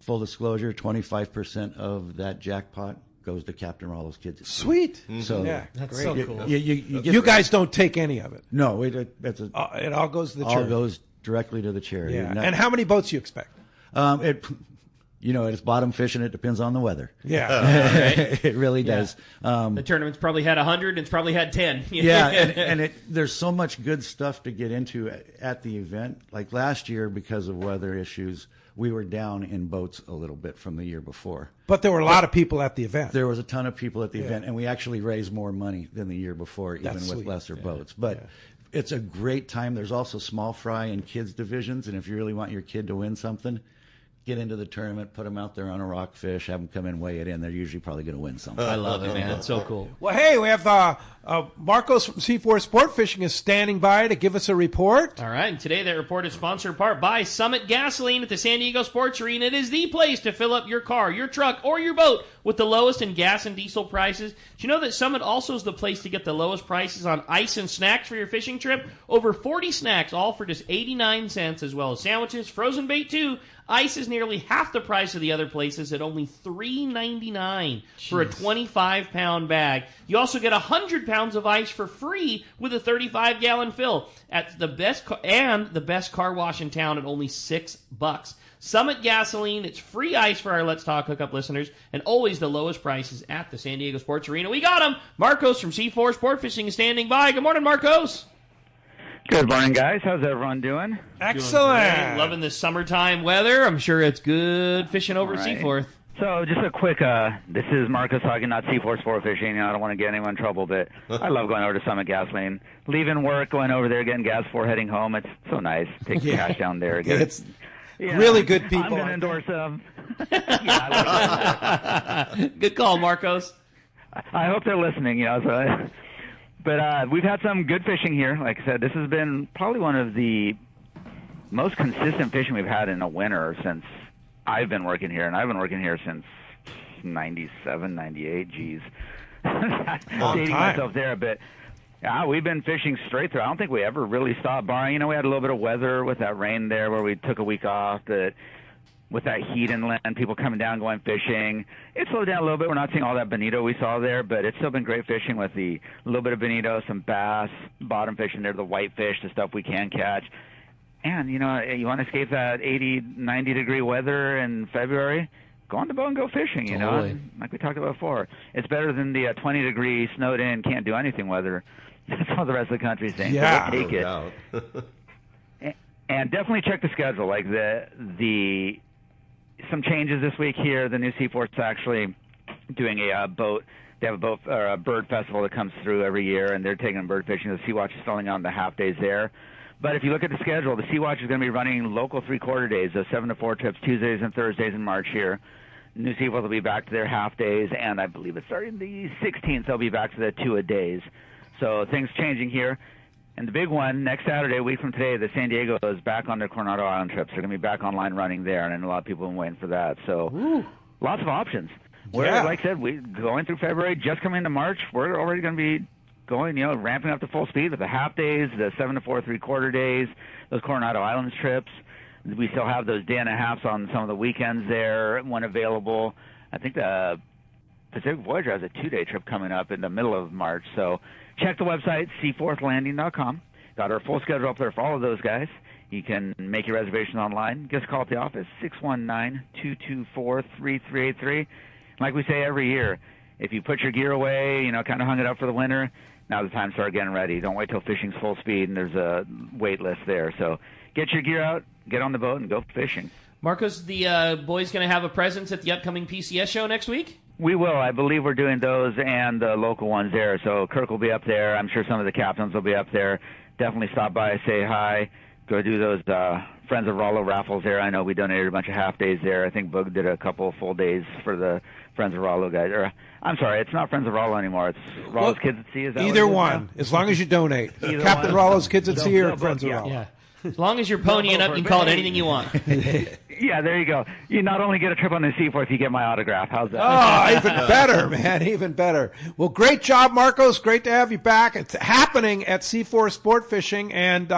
[SPEAKER 10] Full disclosure, 25% of that jackpot goes to Captain Rollo's Kids.
[SPEAKER 2] Sweet.
[SPEAKER 10] So
[SPEAKER 4] that's so cool.
[SPEAKER 2] You guys don't take any of it.
[SPEAKER 10] No, it
[SPEAKER 2] all goes to the charity.
[SPEAKER 10] All goes directly to the charity.
[SPEAKER 2] Yeah. And how many boats do you expect?
[SPEAKER 10] It's bottom fishing. It depends on the weather.
[SPEAKER 2] Yeah.
[SPEAKER 10] It really does.
[SPEAKER 4] The tournament's probably had 100. It's probably had 10.
[SPEAKER 10] And there's so much good stuff to get into at the event. Like last year, because of weather issues, we were down in boats a little bit from the year before.
[SPEAKER 2] But there were a lot of people at the event.
[SPEAKER 10] There was a ton of people at the event, and we actually raised more money than the year before, even with lesser boats. But it's a great time. There's also small fry and kids divisions, and if you really want your kid to win something, get into the tournament, put them out there on a rockfish, have them come in, weigh it in. They're usually probably going to win something.
[SPEAKER 4] I love it, man. It's so cool.
[SPEAKER 2] Well, hey, we have Marcos from C4 Sport Fishing is standing by to give us a report.
[SPEAKER 4] All right, and today that report is sponsored in part by Summit Gasoline at the San Diego Sports Arena. It is the place to fill up your car, your truck, or your boat with the lowest in gas and diesel prices. Do you know that Summit also is the place to get the lowest prices on ice and snacks for your fishing trip? Over 40 snacks, all for just 89 cents, as well as sandwiches, frozen bait too. Ice is nearly half the price of the other places at only $3.99 for a 25-pound bag. You also get 100 pounds of ice for free with a 35-gallon fill at the best car wash in town at only $6. Summit Gasoline, it's free ice for our Let's Talk Hookup listeners, and always the lowest prices at the San Diego Sports Arena. We got him. Marcos from C4 Sport Fishing is standing by. Good morning, Marcos.
[SPEAKER 11] Good morning, guys. How's everyone doing?
[SPEAKER 2] Excellent.
[SPEAKER 4] Loving this summertime weather. I'm sure it's good fishing over at Seaforth.
[SPEAKER 11] So just a quick, this is Marcus talking, not C4 Sport Fishing. I don't want to get anyone in trouble, but I love going over to Summit Gasoline. Leaving work, going over there, getting gas for heading home. It's so nice. Take the cash down there.
[SPEAKER 2] It's really good people.
[SPEAKER 11] I'm going to endorse them.
[SPEAKER 4] Good call, Marcos.
[SPEAKER 11] I hope they're listening, But we've had some good fishing here. Like I said, this has been probably one of the most consistent fishing we've had in a winter since I've been working here. And I've been working here since 97, 98, geez. Dating myself there a bit. Yeah, we've been fishing straight through. I don't think we ever really stopped barring. We had a little bit of weather with that rain there where we took a week off. With that heat inland, people coming down going fishing. It slowed down a little bit. We're not seeing all that bonito we saw there, but it's still been great fishing with the little bit of bonito, some bass, bottom fishing there, the whitefish, the stuff we can catch. And, you want to escape that 80, 90-degree weather in February, go on the boat and go fishing,
[SPEAKER 4] Totally.
[SPEAKER 11] Like we talked about before. It's better than the 20-degree, snowed in, can't do anything weather. That's all the rest of the country's saying.
[SPEAKER 2] Yeah.
[SPEAKER 11] So we'll take it. And definitely check the schedule. Like some changes this week here. The new Seaforth's actually doing a boat. They have a boat or a bird festival that comes through every year, and they're taking bird fishing. The Sea Watch is selling out the half days there. But if you look at the schedule, the Sea Watch is going to be running local 3/4 days, those 7 to 4 trips, Tuesdays and Thursdays in March here. New Seaforth will be back to their half days, and I believe it's starting the 16th, they'll be back to the 2-a-days. So things changing here. And the big one, next Saturday, a week from today, the San Diego is back on their Coronado Island trips. They're going to be back online running there, and I know a lot of people have been waiting for that. So lots of options.
[SPEAKER 2] Yeah.
[SPEAKER 11] Like I said, we going through February, just coming into March, we're already going to be going, ramping up to full speed with the half days, the 7 to 4 3/4 days, those Coronado Islands trips. We still have those day and a halves on some of the weekends there when available. I think the Pacific Voyager has a 2-day trip coming up in the middle of March. So check the website, seaforthlanding.com. Got our full schedule up there for all of those guys. You can make your reservation online. Just call at the office, 619-224-3383. Like we say every year, if you put your gear away, kind of hung it up for the winter, now's the time to start getting ready. Don't wait till fishing's full speed and there's a wait list there. So get your gear out, get on the boat, and go fishing.
[SPEAKER 4] Marcos, the boys going to have a presence at the upcoming PCS show next week?
[SPEAKER 11] We will. I believe we're doing those and the local ones there. So Kirk will be up there. I'm sure some of the captains will be up there. Definitely stop by, say hi. Go do those Friends of Rollo raffles there. I know we donated a bunch of half days there. I think Boog did a couple of full days for the Friends of Rollo guys. Or I'm sorry, it's not Friends of Rollo anymore. It's Rollo's Kids at Sea. Is that
[SPEAKER 2] either one, as long as you donate. Captain Rollo's Kids at Sea or Friends of Rollo.
[SPEAKER 4] Yeah. As long as you're ponying up, you can call it anything you want.
[SPEAKER 11] Yeah, there you go. You not only get a trip on the Seaforth, you get my autograph. How's that?
[SPEAKER 2] Oh, even better, man. Even better. Well, great job, Marcos. Great to have you back. It's happening at C4 Sport Fishing, and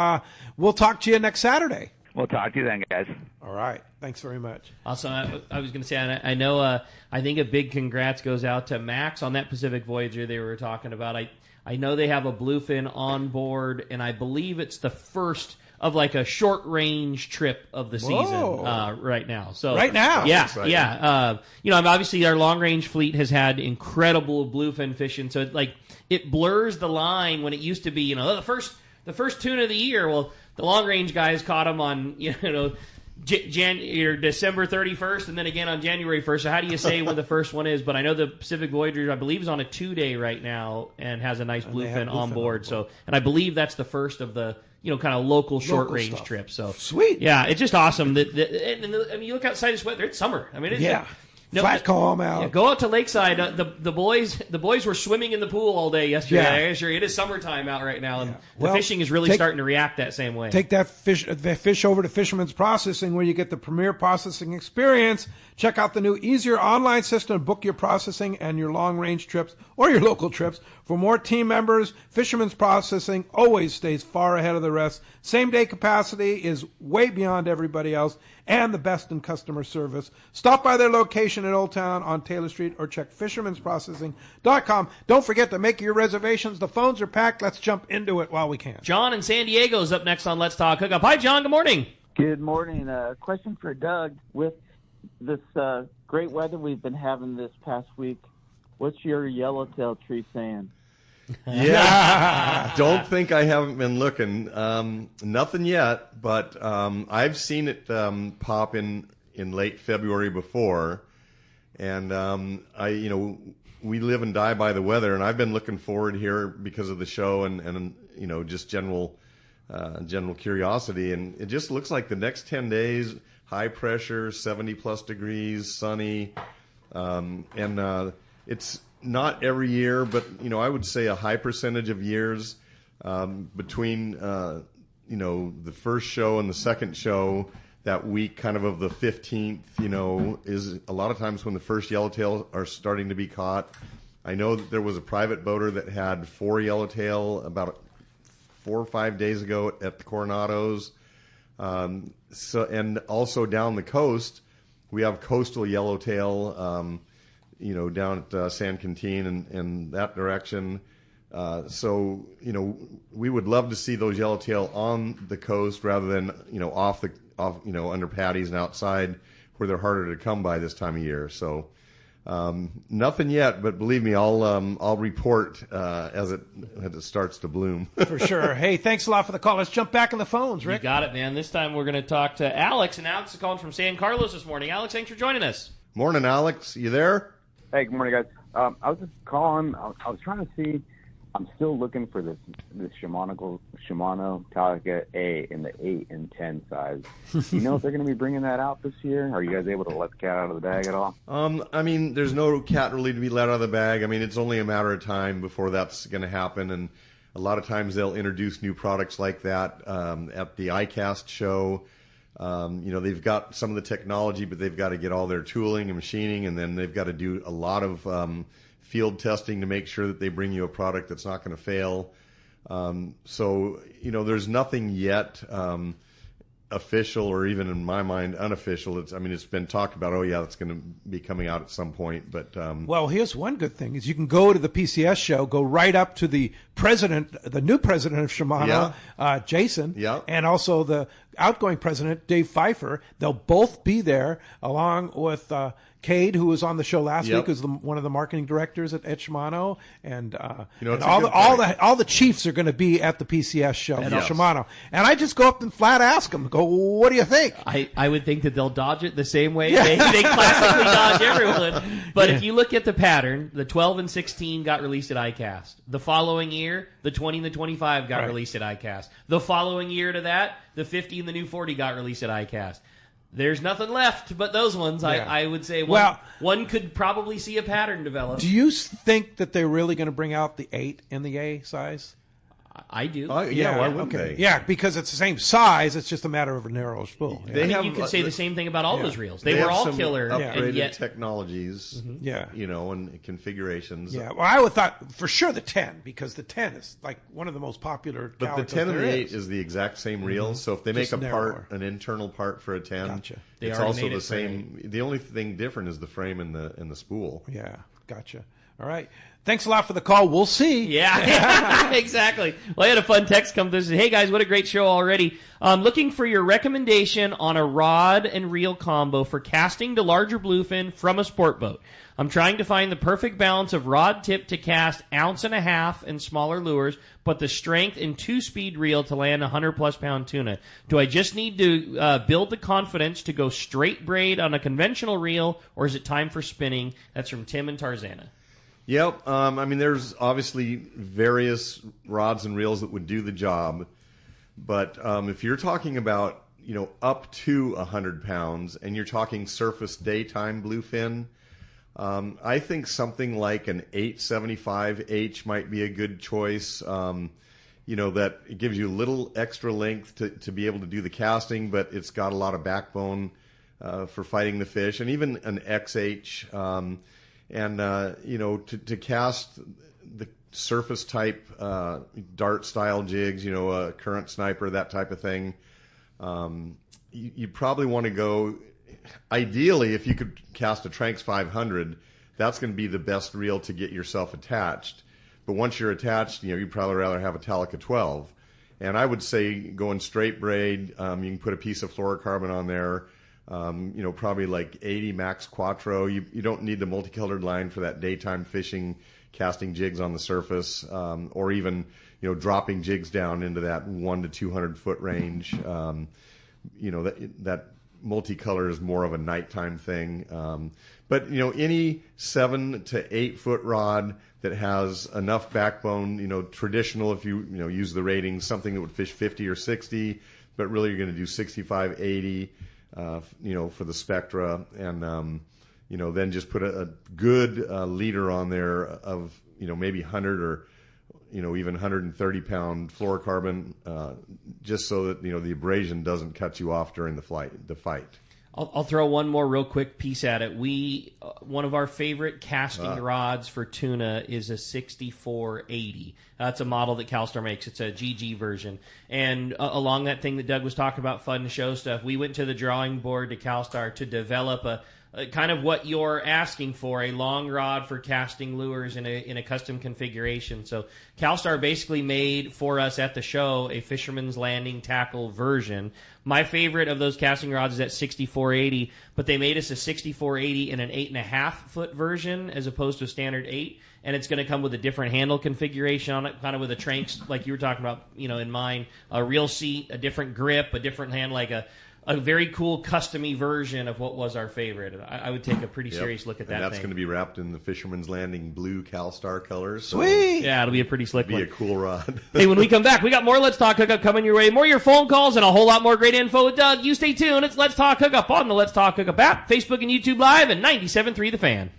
[SPEAKER 2] we'll talk to you next Saturday.
[SPEAKER 11] We'll talk to you then, guys.
[SPEAKER 2] All right. Thanks very much.
[SPEAKER 4] Also, I was going to say, I know, I think a big congrats goes out to Max on that Pacific Voyager they were talking about. I know they have a bluefin on board, and I believe it's the first of like a short range trip of the season right now. So
[SPEAKER 2] right now,
[SPEAKER 4] yeah. Obviously our long range fleet has had incredible bluefin fishing, so it blurs the line when it used to be the first tuna of the year. Well, the long range guys caught them on December 31st, and then again on January 1st. So how do you say when the first one is? But I know the Pacific Voyager, I believe, is on a 2-day right now and has a nice bluefin on board. So, and I believe that's the first of the kind of local short range trip. So
[SPEAKER 2] sweet.
[SPEAKER 4] Yeah, it's just awesome. You look outside this weather, it's summer. I mean,
[SPEAKER 2] flat calm out.
[SPEAKER 4] Yeah, go out to Lakeside. The boys were swimming in the pool all day yesterday. Yeah. It is summertime out right now, and the fishing is really starting to react that same way.
[SPEAKER 2] Take that fish over to Fisherman's Processing, where you get the premier processing experience. Check out the new easier online system to book your processing and your long-range trips or your local trips. For more team members, Fisherman's Processing always stays far ahead of the rest. Same-day capacity is way beyond everybody else, and the best in customer service. Stop by their location at Old Town on Taylor Street or check fishermansprocessing.com. Don't forget to make your reservations. The phones are packed. Let's jump into it while we can.
[SPEAKER 4] John in San Diego is up next on Let's Talk Hookup. Hi, John. Good morning.
[SPEAKER 12] Good morning. Question for Doug. With this great weather we've been having this past week, what's your yellowtail tree saying?
[SPEAKER 5] Yeah, don't think I haven't been looking. Nothing yet, but I've seen it pop in late February before, and we live and die by the weather, and I've been looking forward here because of the show and just general curiosity, and it just looks like the next 10 days, high pressure, 70+ degrees, sunny, and it's not every year, but I would say a high percentage of years between the first show and the second show, that week kind of the 15th, is a lot of times when the first yellowtail are starting to be caught. I know that there was a private boater that had 4 yellowtail about 4 or 5 days ago at the Coronados. And also down the coast, we have coastal yellowtail. Down at San Quintin and that direction. So, we would love to see those yellowtail on the coast rather than, off under patties and outside where they're harder to come by this time of year. So, nothing yet, but believe me, I'll report as it starts to bloom.
[SPEAKER 2] For sure. Hey, thanks a lot for the call. Let's jump back on the phones, Rick.
[SPEAKER 4] You got it, man. This time we're going to talk to Alex, and Alex is calling from San Carlos this morning. Alex, thanks for joining us.
[SPEAKER 5] Morning, Alex. You there?
[SPEAKER 13] Hey, good morning, guys. I was just calling. I was trying to see. I'm still looking for this Shimano Metallica A in the 8 and 10 size. Do you know if they're going to be bringing that out this year? Are you guys able to let the cat out of the bag at all?
[SPEAKER 5] I mean, there's no cat really to be let out of the bag. I mean, it's only a matter of time before that's going to happen, and a lot of times they'll introduce new products like that at the ICAST show. They've got some of the technology, but they've got to get all their tooling and machining, and then they've got to do a lot of field testing to make sure that they bring you a product that's not going to fail. There's nothing yet official, or even in my mind unofficial. It's been talked about. Oh yeah, it's going to be coming out at some point. But
[SPEAKER 2] well, here's one good thing: is you can go to the PCS show, go right up to the new president of Shimano, Jason, and also the outgoing president, Dave Pfeiffer. They'll both be there, along with Cade, who was on the show last week, who's one of the marketing directors at Shimano, and all the chiefs are going to be at the PCS show at Shimano. And I just go up and flat ask them, what do you think?
[SPEAKER 4] I would think that they'll dodge it the same way they classically dodge everyone. But if you look at the pattern, the 12 and 16 got released at ICAST. The following year, the 20 and the 25 got released at ICAST. The following year to that, the 50 and the new 40 got released at ICAST. There's nothing left but those ones. I would say one could probably see a pattern develop.
[SPEAKER 2] Do you think that they're really going to bring out the 8 in the A size?
[SPEAKER 4] I do.
[SPEAKER 5] Why wouldn't they?
[SPEAKER 2] Yeah, because it's the same size. It's just a matter of a narrower spool.
[SPEAKER 4] You could say the same thing about all those reels. They were all killer.
[SPEAKER 5] Upgraded technologies, and configurations.
[SPEAKER 2] Yeah, well, I would thought for sure the 10, because the 10 is like one of the most popular.
[SPEAKER 5] But the 10 and the 8 is the exact same reel. So if they make an internal part for a 10, it's also the same. The only thing different is the frame and the spool.
[SPEAKER 2] Yeah, gotcha. All right. Thanks a lot for the call. We'll see.
[SPEAKER 4] Yeah, exactly. Well, I had a fun text come through. Hey, guys, what a great show already. Looking for your recommendation on a rod and reel combo for casting to larger bluefin from a sport boat. I'm trying to find the perfect balance of rod tip to cast 1.5 ounce and smaller lures, but the strength and 2-speed reel to land 100-plus pound tuna. Do I just need to build the confidence to go straight braid on a conventional reel, or is it time for spinning? That's from Tim and Tarzana.
[SPEAKER 5] Yep. There's obviously various rods and reels that would do the job. But if you're talking about, up to 100 pounds and you're talking surface daytime bluefin, I think something like an 875H might be a good choice. That it gives you a little extra length to be able to do the casting, but it's got a lot of backbone for fighting the fish. And even an XH... to cast the surface type dart style jigs, a current sniper, that type of thing, you probably want to go. Ideally, if you could cast a Tranx 500, that's going to be the best reel to get yourself attached. But once you're attached, you'd probably rather have a Metallica 12. And I would say going straight braid, you can put a piece of fluorocarbon on there. Probably like 80 max quattro. You don't need the multicolored line for that daytime fishing, casting jigs on the surface, or even, dropping jigs down into that 1 to 200 foot range. That multicolor is more of a nighttime thing. But any 7 to 8 foot rod that has enough backbone, traditional, if you use the ratings, something that would fish 50 or 60, but really you're going to do 65, 80. For the Spectra, and then just put a good leader on there of maybe 100 or even 130 pound fluorocarbon, just so that the abrasion doesn't cut you off during the fight.
[SPEAKER 4] I'll throw one more real quick piece at it. One of our favorite casting rods for tuna is a 6480. That's a model that CalStar makes. It's a GG version. And along that thing that Doug was talking about, fun show stuff, we went to the drawing board to CalStar to develop a kind of what you're asking for, a long rod for casting lures in a custom configuration. So CalStar basically made for us at the show a Fisherman's Landing tackle version. My favorite of those casting rods is that 6480, but they made us a 6480 in an 8.5 foot version as opposed to a standard 8, and it's going to come with a different handle configuration on it, kind of with a Tranx like you were talking about, in mind, a reel seat, a different grip, a different hand, like a a very cool custom-y version of what was our favorite. I would take a pretty serious look at that
[SPEAKER 5] and that's
[SPEAKER 4] thing.
[SPEAKER 5] going to be wrapped in the Fisherman's Landing blue CalStar colors.
[SPEAKER 2] Sweet!
[SPEAKER 4] Yeah, it'll be a pretty slick one.
[SPEAKER 5] Be a cool rod.
[SPEAKER 4] Hey, when we come back, we got more Let's Talk Hookup coming your way. More of your phone calls and a whole lot more great info with Doug. You stay tuned. It's Let's Talk Hookup on the Let's Talk Hookup app, Facebook and YouTube Live, and 97.3 The Fan.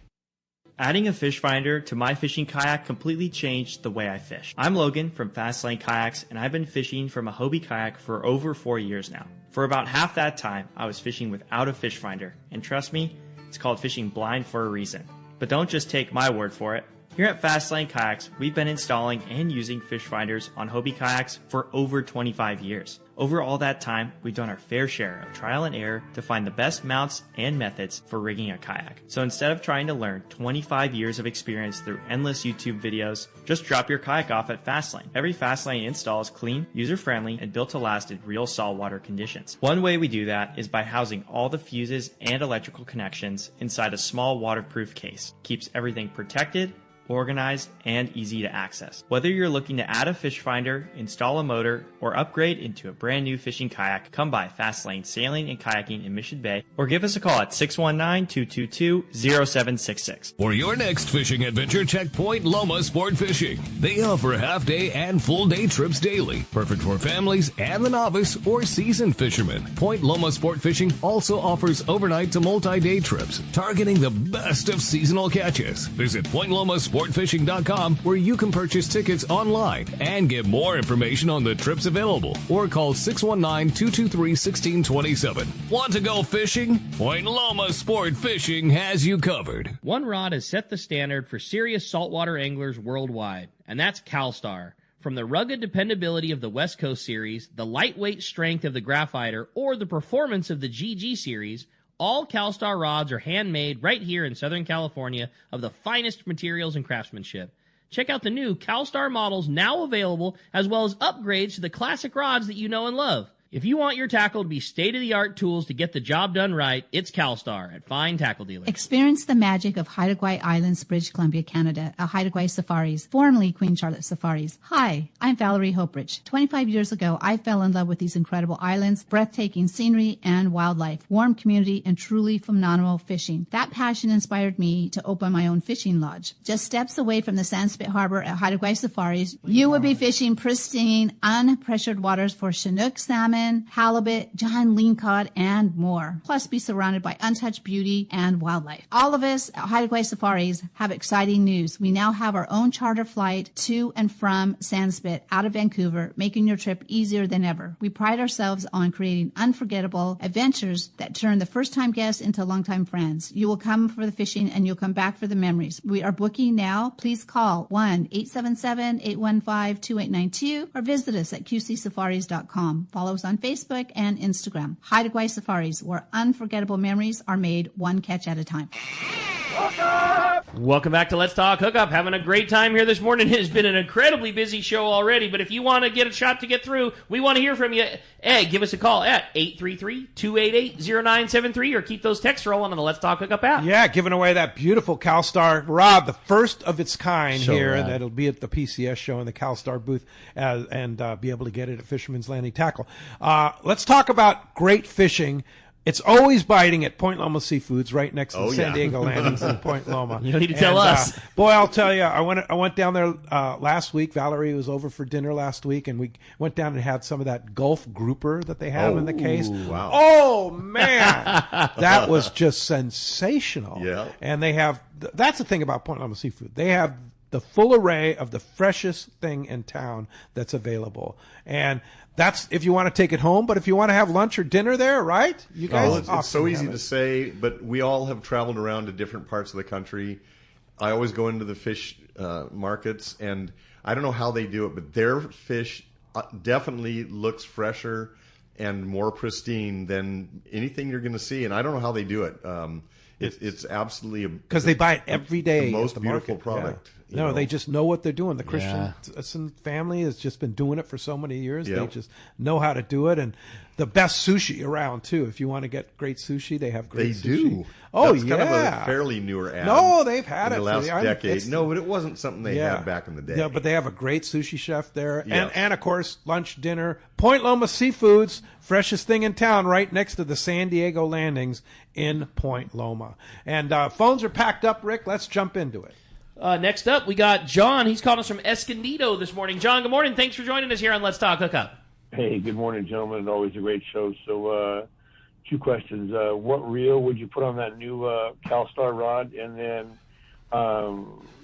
[SPEAKER 14] Adding a fish finder to my fishing kayak completely changed the way I fish. I'm Logan from Fastlane Kayaks, and I've been fishing from a Hobie kayak for over 4 years now. For about half that time, I was fishing without a fish finder, and trust me, it's called fishing blind for a reason. But don't just take my word for it. Here at Fastlane Kayaks, we've been installing and using fish finders on Hobie kayaks for over 25 years. Over all that time, we've done our fair share of trial and error to find the best mounts and methods for rigging a kayak. So instead of trying to learn 25 years of experience through endless YouTube videos, just drop your kayak off at Fastlane. Every Fastlane install is clean, user-friendly, and built to last in real saltwater conditions. One way we do that is by housing all the fuses and electrical connections inside a small waterproof case. Keeps everything protected, organized, and easy to access. Whether you're looking to add a fish finder, install a motor, or upgrade into a brand new fishing kayak, come by Fastlane Sailing and Kayaking in Mission Bay, or give us a call at 619-222-0766.
[SPEAKER 8] For your next fishing adventure, check Point Loma Sport Fishing. They offer half-day and full-day trips daily, perfect for families and the novice or seasoned fishermen. Point Loma Sport Fishing also offers overnight to multi-day trips, targeting the best of seasonal catches. Visit PointLomaSportFishing.com, where you can purchase tickets online and get more information on the trips available, or call 619-223-1627. Want to go fishing? Point Loma Sport Fishing has you covered.
[SPEAKER 4] One rod has set the standard for serious saltwater anglers worldwide, and that's CalStar. From the rugged dependability of the West Coast Series, the lightweight strength of the Graphiter, or the performance of the GG Series, all CalStar rods are handmade right here in Southern California of the finest materials and craftsmanship. Check out the new CalStar models now available, as well as upgrades to the classic rods that you know and love. If you want your tackle to be state-of-the-art tools to get the job done right, it's CalStar at Fine Tackle Dealer.
[SPEAKER 15] Experience the magic of Haida Gwaii Islands, British Columbia, Canada, at Haida Gwaii Safaris, formerly Queen Charlotte Safaris. Hi, I'm Valerie Hopridge. 25 years ago, I fell in love with these incredible islands, breathtaking scenery and wildlife, warm community, and truly phenomenal fishing. That passion inspired me to open my own fishing lodge. Just steps away from the Sandspit Harbor at Haida Gwaii Safaris, you will be fishing pristine, unpressured waters for Chinook salmon, halibut, giant lingcod, and more. Plus, be surrounded by untouched beauty and wildlife. All of us at Haida Gwaii Safaris have exciting news. We now have our own charter flight to and from Sandspit out of Vancouver, making your trip easier than ever. We pride ourselves on creating unforgettable adventures that turn the first-time guests into long-time friends. You will come for the fishing and you'll come back for the memories. We are booking now. Please call 1-877-815-2892 or visit us at qcsafaris.com. Follow us on Facebook and Instagram. Haida Gwaii Safaris, where unforgettable memories are made one catch at a time.
[SPEAKER 4] Welcome back to Let's Talk Hookup. Having a great time here this morning. It has been an incredibly busy show already, but if you want to get a shot to get through, we want to hear from you. Ed, give us a call at 833-288-0973 or keep those texts rolling on the Let's Talk Hookup app.
[SPEAKER 2] Yeah, giving away that beautiful CalStar rod, the first of its kind
[SPEAKER 10] So
[SPEAKER 2] here.
[SPEAKER 10] rad.
[SPEAKER 2] That'll be at the PCS show in the CalStar booth and be able to get it at Fisherman's Landing Tackle. Let's talk about great fishing. It's always biting at Point Loma Seafoods, right next to the San Diego Landings in Point Loma.
[SPEAKER 4] You don't need to tell us.
[SPEAKER 2] Boy, I'll tell you, I went down there last week. Valerie was over for dinner last week, and we went down and had some of that Gulf grouper that they have in the case.
[SPEAKER 5] Wow.
[SPEAKER 2] Oh, man. That was just sensational.
[SPEAKER 5] Yeah.
[SPEAKER 2] And they have, that's the thing about Point Loma Seafood. They have the full array of the freshest thing in town that's available. And that's if you want to take it home, but if you want to have lunch or dinner there, right? You guys,
[SPEAKER 5] it's so easy to say, but we all have traveled around to different parts of the country. I always go into the fish markets, and I don't know how they do it, but their fish definitely looks fresher and more pristine than anything you're going to see, and I don't know how they do it. It's absolutely
[SPEAKER 2] because they buy it every day.
[SPEAKER 5] The most
[SPEAKER 2] at the
[SPEAKER 5] beautiful
[SPEAKER 2] market.
[SPEAKER 5] product.
[SPEAKER 2] No, they just know what they're doing. The Christian family has just been doing it for so many years.
[SPEAKER 5] Yep.
[SPEAKER 2] They just know how to do it. And the best sushi around, too. If you want to get great sushi, they have great sushi.
[SPEAKER 5] They do.
[SPEAKER 2] Oh,
[SPEAKER 5] That's kind of a fairly newer ad.
[SPEAKER 2] No, they've had
[SPEAKER 5] in
[SPEAKER 2] it
[SPEAKER 5] the last decade. No, but it
[SPEAKER 2] was
[SPEAKER 5] wasn't something they had back in the day.
[SPEAKER 2] Yeah, but they have a great sushi chef there.
[SPEAKER 5] Yes.
[SPEAKER 2] And, of course, lunch, dinner. Point Loma Seafoods, freshest thing in town, right next to the San Diego landings in Point Loma. And phones are packed up, Rick. Let's jump into it.
[SPEAKER 4] Next up, we got John. He's calling us from Escondido this morning. John, good morning. Thanks for joining us here on Let's Talk Hookup.
[SPEAKER 16] Hey, good morning, gentlemen. Always a great show. So, two questions. What reel would you put on that new CalStar rod? And then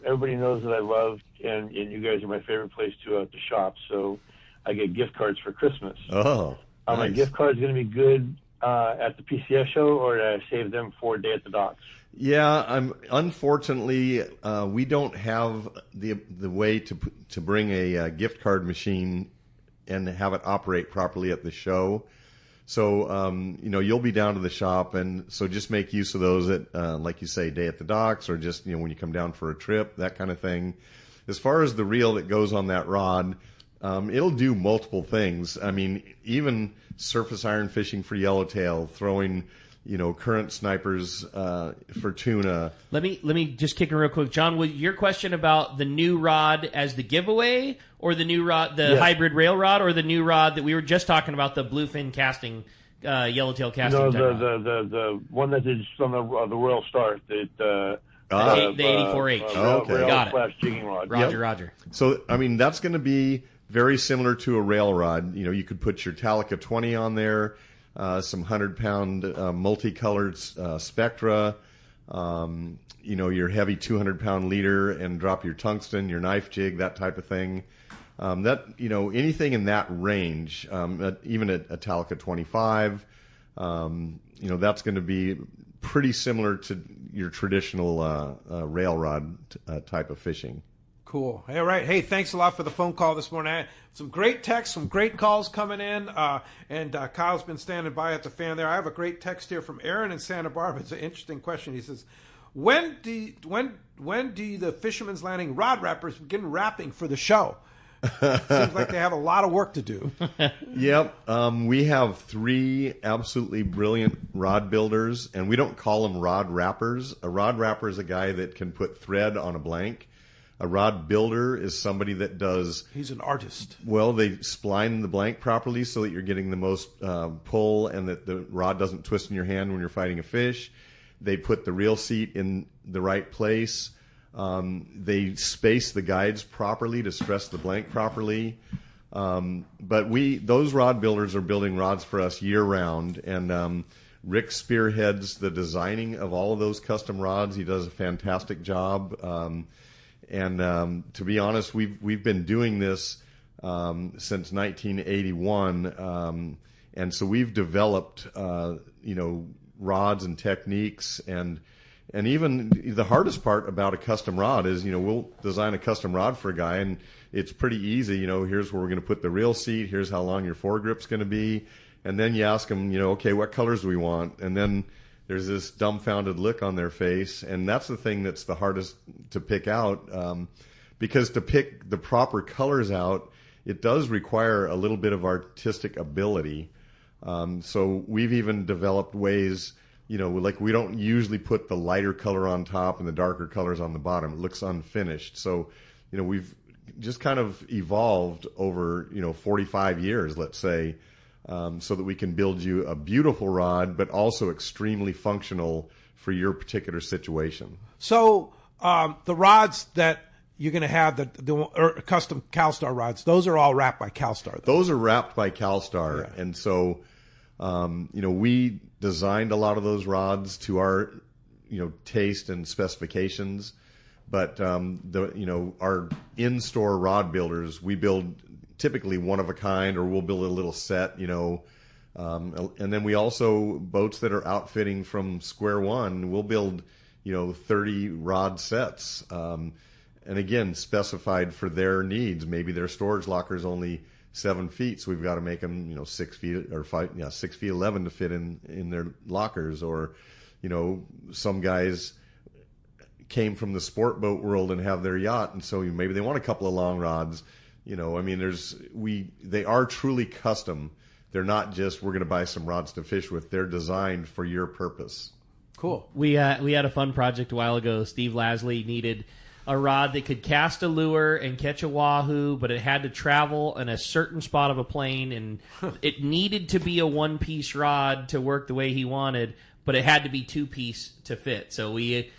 [SPEAKER 16] everybody knows that I love, and you guys are my favorite place to shop. So I get gift cards for Christmas.
[SPEAKER 5] Oh,
[SPEAKER 16] Are my gift cards going to be good at the PCS show, or did I save them for a day at the docks?
[SPEAKER 5] Yeah, unfortunately, we don't have the way to bring a gift card machine and have it operate properly at the show. So, you'll be down to the shop, and so just make use of those at, like you say, day at the docks, or just, when you come down for a trip, that kind of thing. As far as the reel that goes on that rod, it'll do multiple things. I mean, even surface iron fishing for yellowtail, throwing, current snipers for tuna.
[SPEAKER 4] Let me just kick in real quick, John. Was your question about the new rod as the giveaway, or the new rod, the hybrid rail rod, or the new rod that we were just talking about, the bluefin casting, yellowtail casting?
[SPEAKER 16] No, the one that is on the Royal Star. The
[SPEAKER 4] 84H.
[SPEAKER 5] Okay.
[SPEAKER 16] Rail
[SPEAKER 4] Got it.
[SPEAKER 16] / jigging rod.
[SPEAKER 4] Roger.
[SPEAKER 5] So, that's going to be very similar to a rail rod. You could put your Talica 20 on there, some 100-pound multicolored Spectra, your heavy 200-pound leader, and drop your tungsten, your knife jig, that type of thing. Anything in that range, even a Talica 25, that's going to be pretty similar to your traditional rail rod type of fishing.
[SPEAKER 2] Cool. All right. Hey, thanks a lot for the phone call this morning. Some great texts, some great calls coming in, and Kyle's been standing by at the fan there. I have a great text here from Aaron in Santa Barbara. It's an interesting question. He says, when do the Fisherman's Landing rod wrappers begin wrapping for the show? Seems like they have a lot of work to do.
[SPEAKER 5] Yep. We have 3 absolutely brilliant rod builders, and we don't call them rod wrappers. A rod wrapper is a guy that can put thread on a blank. A rod builder is somebody that does...
[SPEAKER 2] He's an artist.
[SPEAKER 5] Well, they spline the blank properly so that you're getting the most pull, and that the rod doesn't twist in your hand when you're fighting a fish. They put the reel seat in the right place. They space the guides properly to stress the blank properly. But those rod builders are building rods for us year-round, and Rick spearheads the designing of all of those custom rods. He does a fantastic job. To be honest, we've been doing this since 1981, and so we've developed rods and techniques, and even the hardest part about a custom rod is we'll design a custom rod for a guy, and it's pretty easy. Here's where we're going to put the reel seat. Here's how long your foregrip's going to be, and then you ask them, okay, what colors do we want, and then there's this dumbfounded look on their face, and that's the thing that's the hardest to pick out, because to pick the proper colors out, it does require a little bit of artistic ability. So we've even developed ways, like we don't usually put the lighter color on top and the darker colors on the bottom. It looks unfinished. So, we've just kind of evolved over, 45 years, let's say, so that we can build you a beautiful rod, but also extremely functional for your particular situation.
[SPEAKER 2] So the rods that you're going to have, the custom CalStar rods, those are all wrapped by CalStar, though.
[SPEAKER 5] Those are wrapped by CalStar. Yeah. And so, we designed a lot of those rods to our, taste and specifications. But, our in-store rod builders, we build typically one of a kind, or we'll build a little set, and then we also, boats that are outfitting from square one, we'll build, 30 rod sets, and again, specified for their needs. Maybe their storage locker is only 7 feet, so we've got to make them, 6 feet or 6 feet 11 to fit in their lockers, or, some guys came from the sport boat world and have their yacht, and so maybe they want a couple of long rods. You know, I mean, they are truly custom. They're not just, we're going to buy some rods to fish with. They're designed for your purpose.
[SPEAKER 2] Cool.
[SPEAKER 4] We had a fun project a while ago. Steve Lasley needed a rod that could cast a lure and catch a wahoo, but it had to travel in a certain spot of a plane, and it needed to be a one-piece rod to work the way he wanted, but it had to be two-piece to fit. So we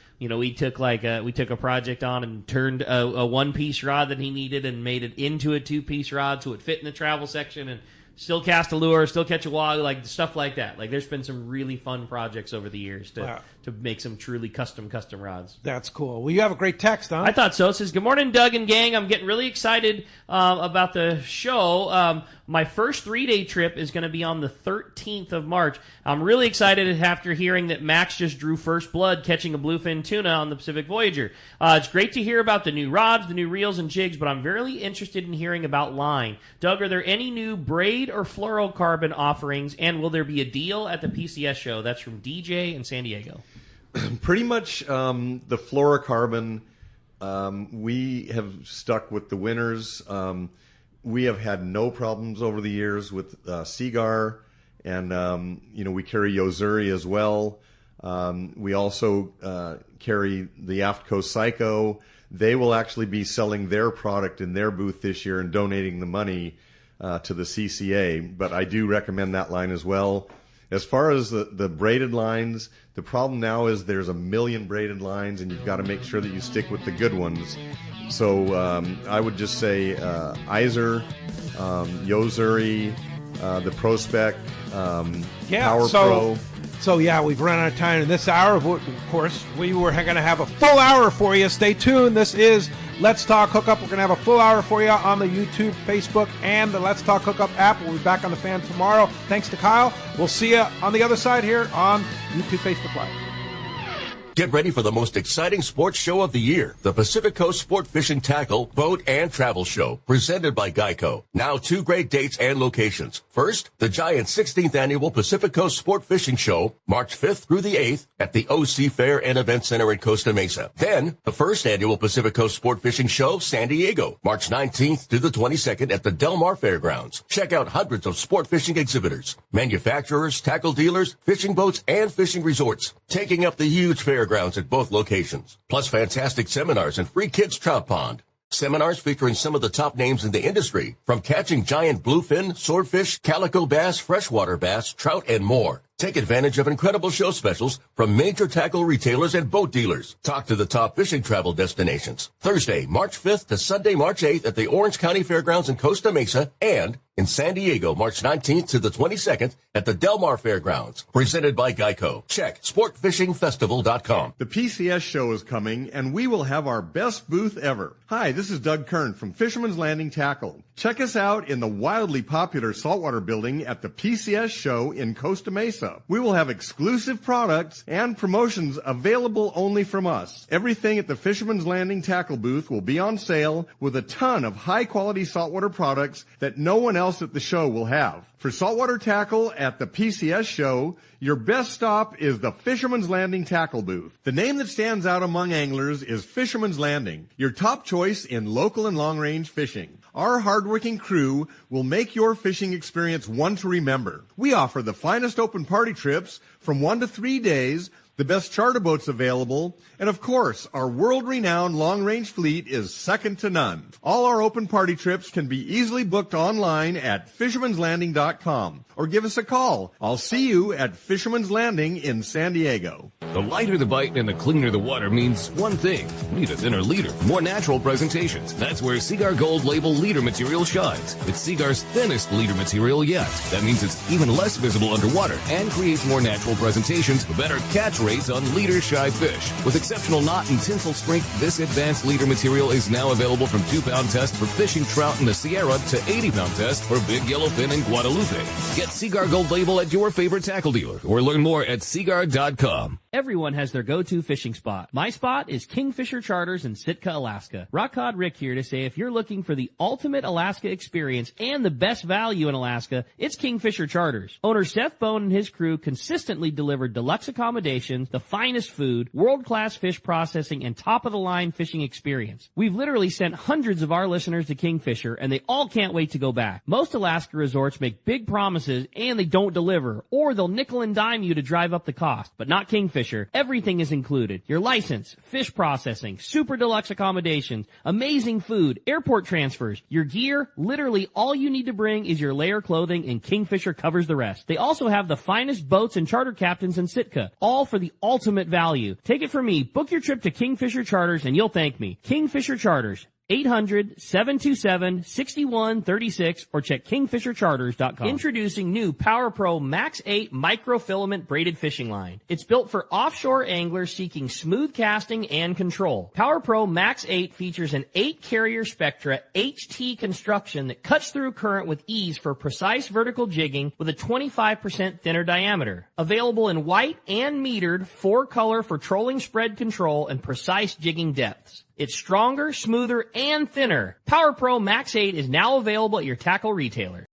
[SPEAKER 4] took a project on and turned a one-piece rod that he needed and made it into a two-piece rod so it fit in the travel section and still cast a lure, still catch a wahoo, like stuff like that. Like, there's been some really fun projects over the years to make some truly custom rods.
[SPEAKER 2] That's cool. Well, you have a great text, huh?
[SPEAKER 4] I thought so. It says, "Good morning, Doug and gang. I'm getting really excited about the show. My first 3-day trip is going to be on the 13th of March. I'm really excited after hearing that Max just drew first blood catching a bluefin tuna on the Pacific Voyager. It's great to hear about the new rods, the new reels and jigs, but I'm very interested in hearing about line. Doug, are there any new braid or fluorocarbon offerings, and will there be a deal at the PCS show?" That's from DJ in San Diego.
[SPEAKER 5] Pretty much the fluorocarbon, we have stuck with the winners. We have had no problems over the years with Seagar, and we carry Yozuri as well. We also carry the Aftco Psycho. They will actually be selling their product in their booth this year and donating the money to the CCA, but I do recommend that line as well. As far as the braided lines, the problem now is there's a million braided lines, and you've got to make sure that you stick with the good ones. So I would just say Iser, Yozuri, the Prospec, Power Pro.
[SPEAKER 2] So, yeah, we've run out of time in this hour. Of course, we were going to have a full hour for you. Stay tuned. This is Let's Talk Hookup. We're going to have a full hour for you on the YouTube, Facebook, and the Let's Talk Hookup app. We'll be back on the fan tomorrow. Thanks to Kyle. We'll see you on the other side here on YouTube, Facebook Live.
[SPEAKER 3] Get ready for the most exciting sports show of the year, the Pacific Coast Sport Fishing Tackle, Boat, and Travel Show, presented by Geico. Now 2 great dates and locations. First, the giant 16th Annual Pacific Coast Sport Fishing Show, March 5th through the 8th at the OC Fair and Event Center in Costa Mesa. Then, the first annual Pacific Coast Sport Fishing Show, San Diego, March 19th to the 22nd at the Del Mar Fairgrounds. Check out hundreds of sport fishing exhibitors, manufacturers, tackle dealers, fishing boats, and fishing resorts, taking up the huge fairgrounds at both locations, plus fantastic seminars and free kids trout pond. Seminars featuring some of the top names in the industry, from catching giant bluefin, swordfish, calico bass, freshwater bass, trout, and more. Take advantage of incredible show specials from major tackle retailers and boat dealers. Talk to the top fishing travel destinations. Thursday, March 5th to Sunday, March 8th at the Orange County Fairgrounds in Costa Mesa, and in San Diego, March 19th to the 22nd at the Del Mar Fairgrounds. Presented by Geico. Check sportfishingfestival.com.
[SPEAKER 5] The PCS show is coming, and we will have our best booth ever. Hi, this is Doug Kern from Fisherman's Landing Tackle. Check us out in the wildly popular saltwater building at the PCS show in Costa Mesa. We will have exclusive products and promotions available only from us. Everything at the Fisherman's Landing Tackle booth will be on sale, with a ton of high-quality saltwater products that no one else at the show will have. For saltwater tackle at the PCS show, your best stop is the Fisherman's Landing Tackle booth. The name that stands out among anglers is Fisherman's Landing, your top choice in local and long-range fishing. Our hardworking crew will make your fishing experience one to remember. We offer the finest open party trips from 1 to 3 days, the best charter boats available, and of course, our world-renowned long-range fleet is second to none. All our open party trips can be easily booked online at fishermanslanding.com or give us a call. I'll see you at Fisherman's Landing in San Diego.
[SPEAKER 8] The lighter the bite and the cleaner the water means one thing. Need a thinner leader, more natural presentations. That's where Seagar Gold Label leader material shines. It's Seagar's thinnest leader material yet. That means it's even less visible underwater and creates more natural presentations with better catch rates on leader-shy fish. With exceptional knot and tensile strength, this advanced leader material is now available from 2-pound test for fishing trout in the Sierra to 80-pound test for big yellowfin in Guadalupe. Get Seagar Gold Label at your favorite tackle dealer or learn more at Seagar.com.
[SPEAKER 4] Everyone has their go-to fishing spot. My spot is Kingfisher Charters in Sitka, Alaska. Rock Cod Rick here to say if you're looking for the ultimate Alaska experience and the best value in Alaska, it's Kingfisher Charters. Owner Seth Bone and his crew consistently deliver deluxe accommodations, the finest food, world-class fish processing, and top-of-the-line fishing experience. We've literally sent hundreds of our listeners to Kingfisher, and they all can't wait to go back. Most Alaska resorts make big promises, and they don't deliver, or they'll nickel and dime you to drive up the cost, but not Kingfisher. Everything is included. Your license, fish processing, super deluxe accommodations, amazing food, airport transfers, your gear, literally all you need to bring is your layer clothing, and Kingfisher covers the rest. They also have the finest boats and charter captains in Sitka, all for the ultimate value. Take it from me, book your trip to Kingfisher Charters and you'll thank me. Kingfisher Charters. 800-727-6136 or check kingfishercharters.com. Introducing new Power Pro Max 8 microfilament braided fishing line. It's built for offshore anglers seeking smooth casting and control. Power Pro Max 8 features an 8-carrier Spectra HT construction that cuts through current with ease for precise vertical jigging with a 25% thinner diameter. Available in white and metered 4-color for trolling spread control and precise jigging depths. It's stronger, smoother, and thinner. Power Pro Max 8 is now available at your tackle retailer.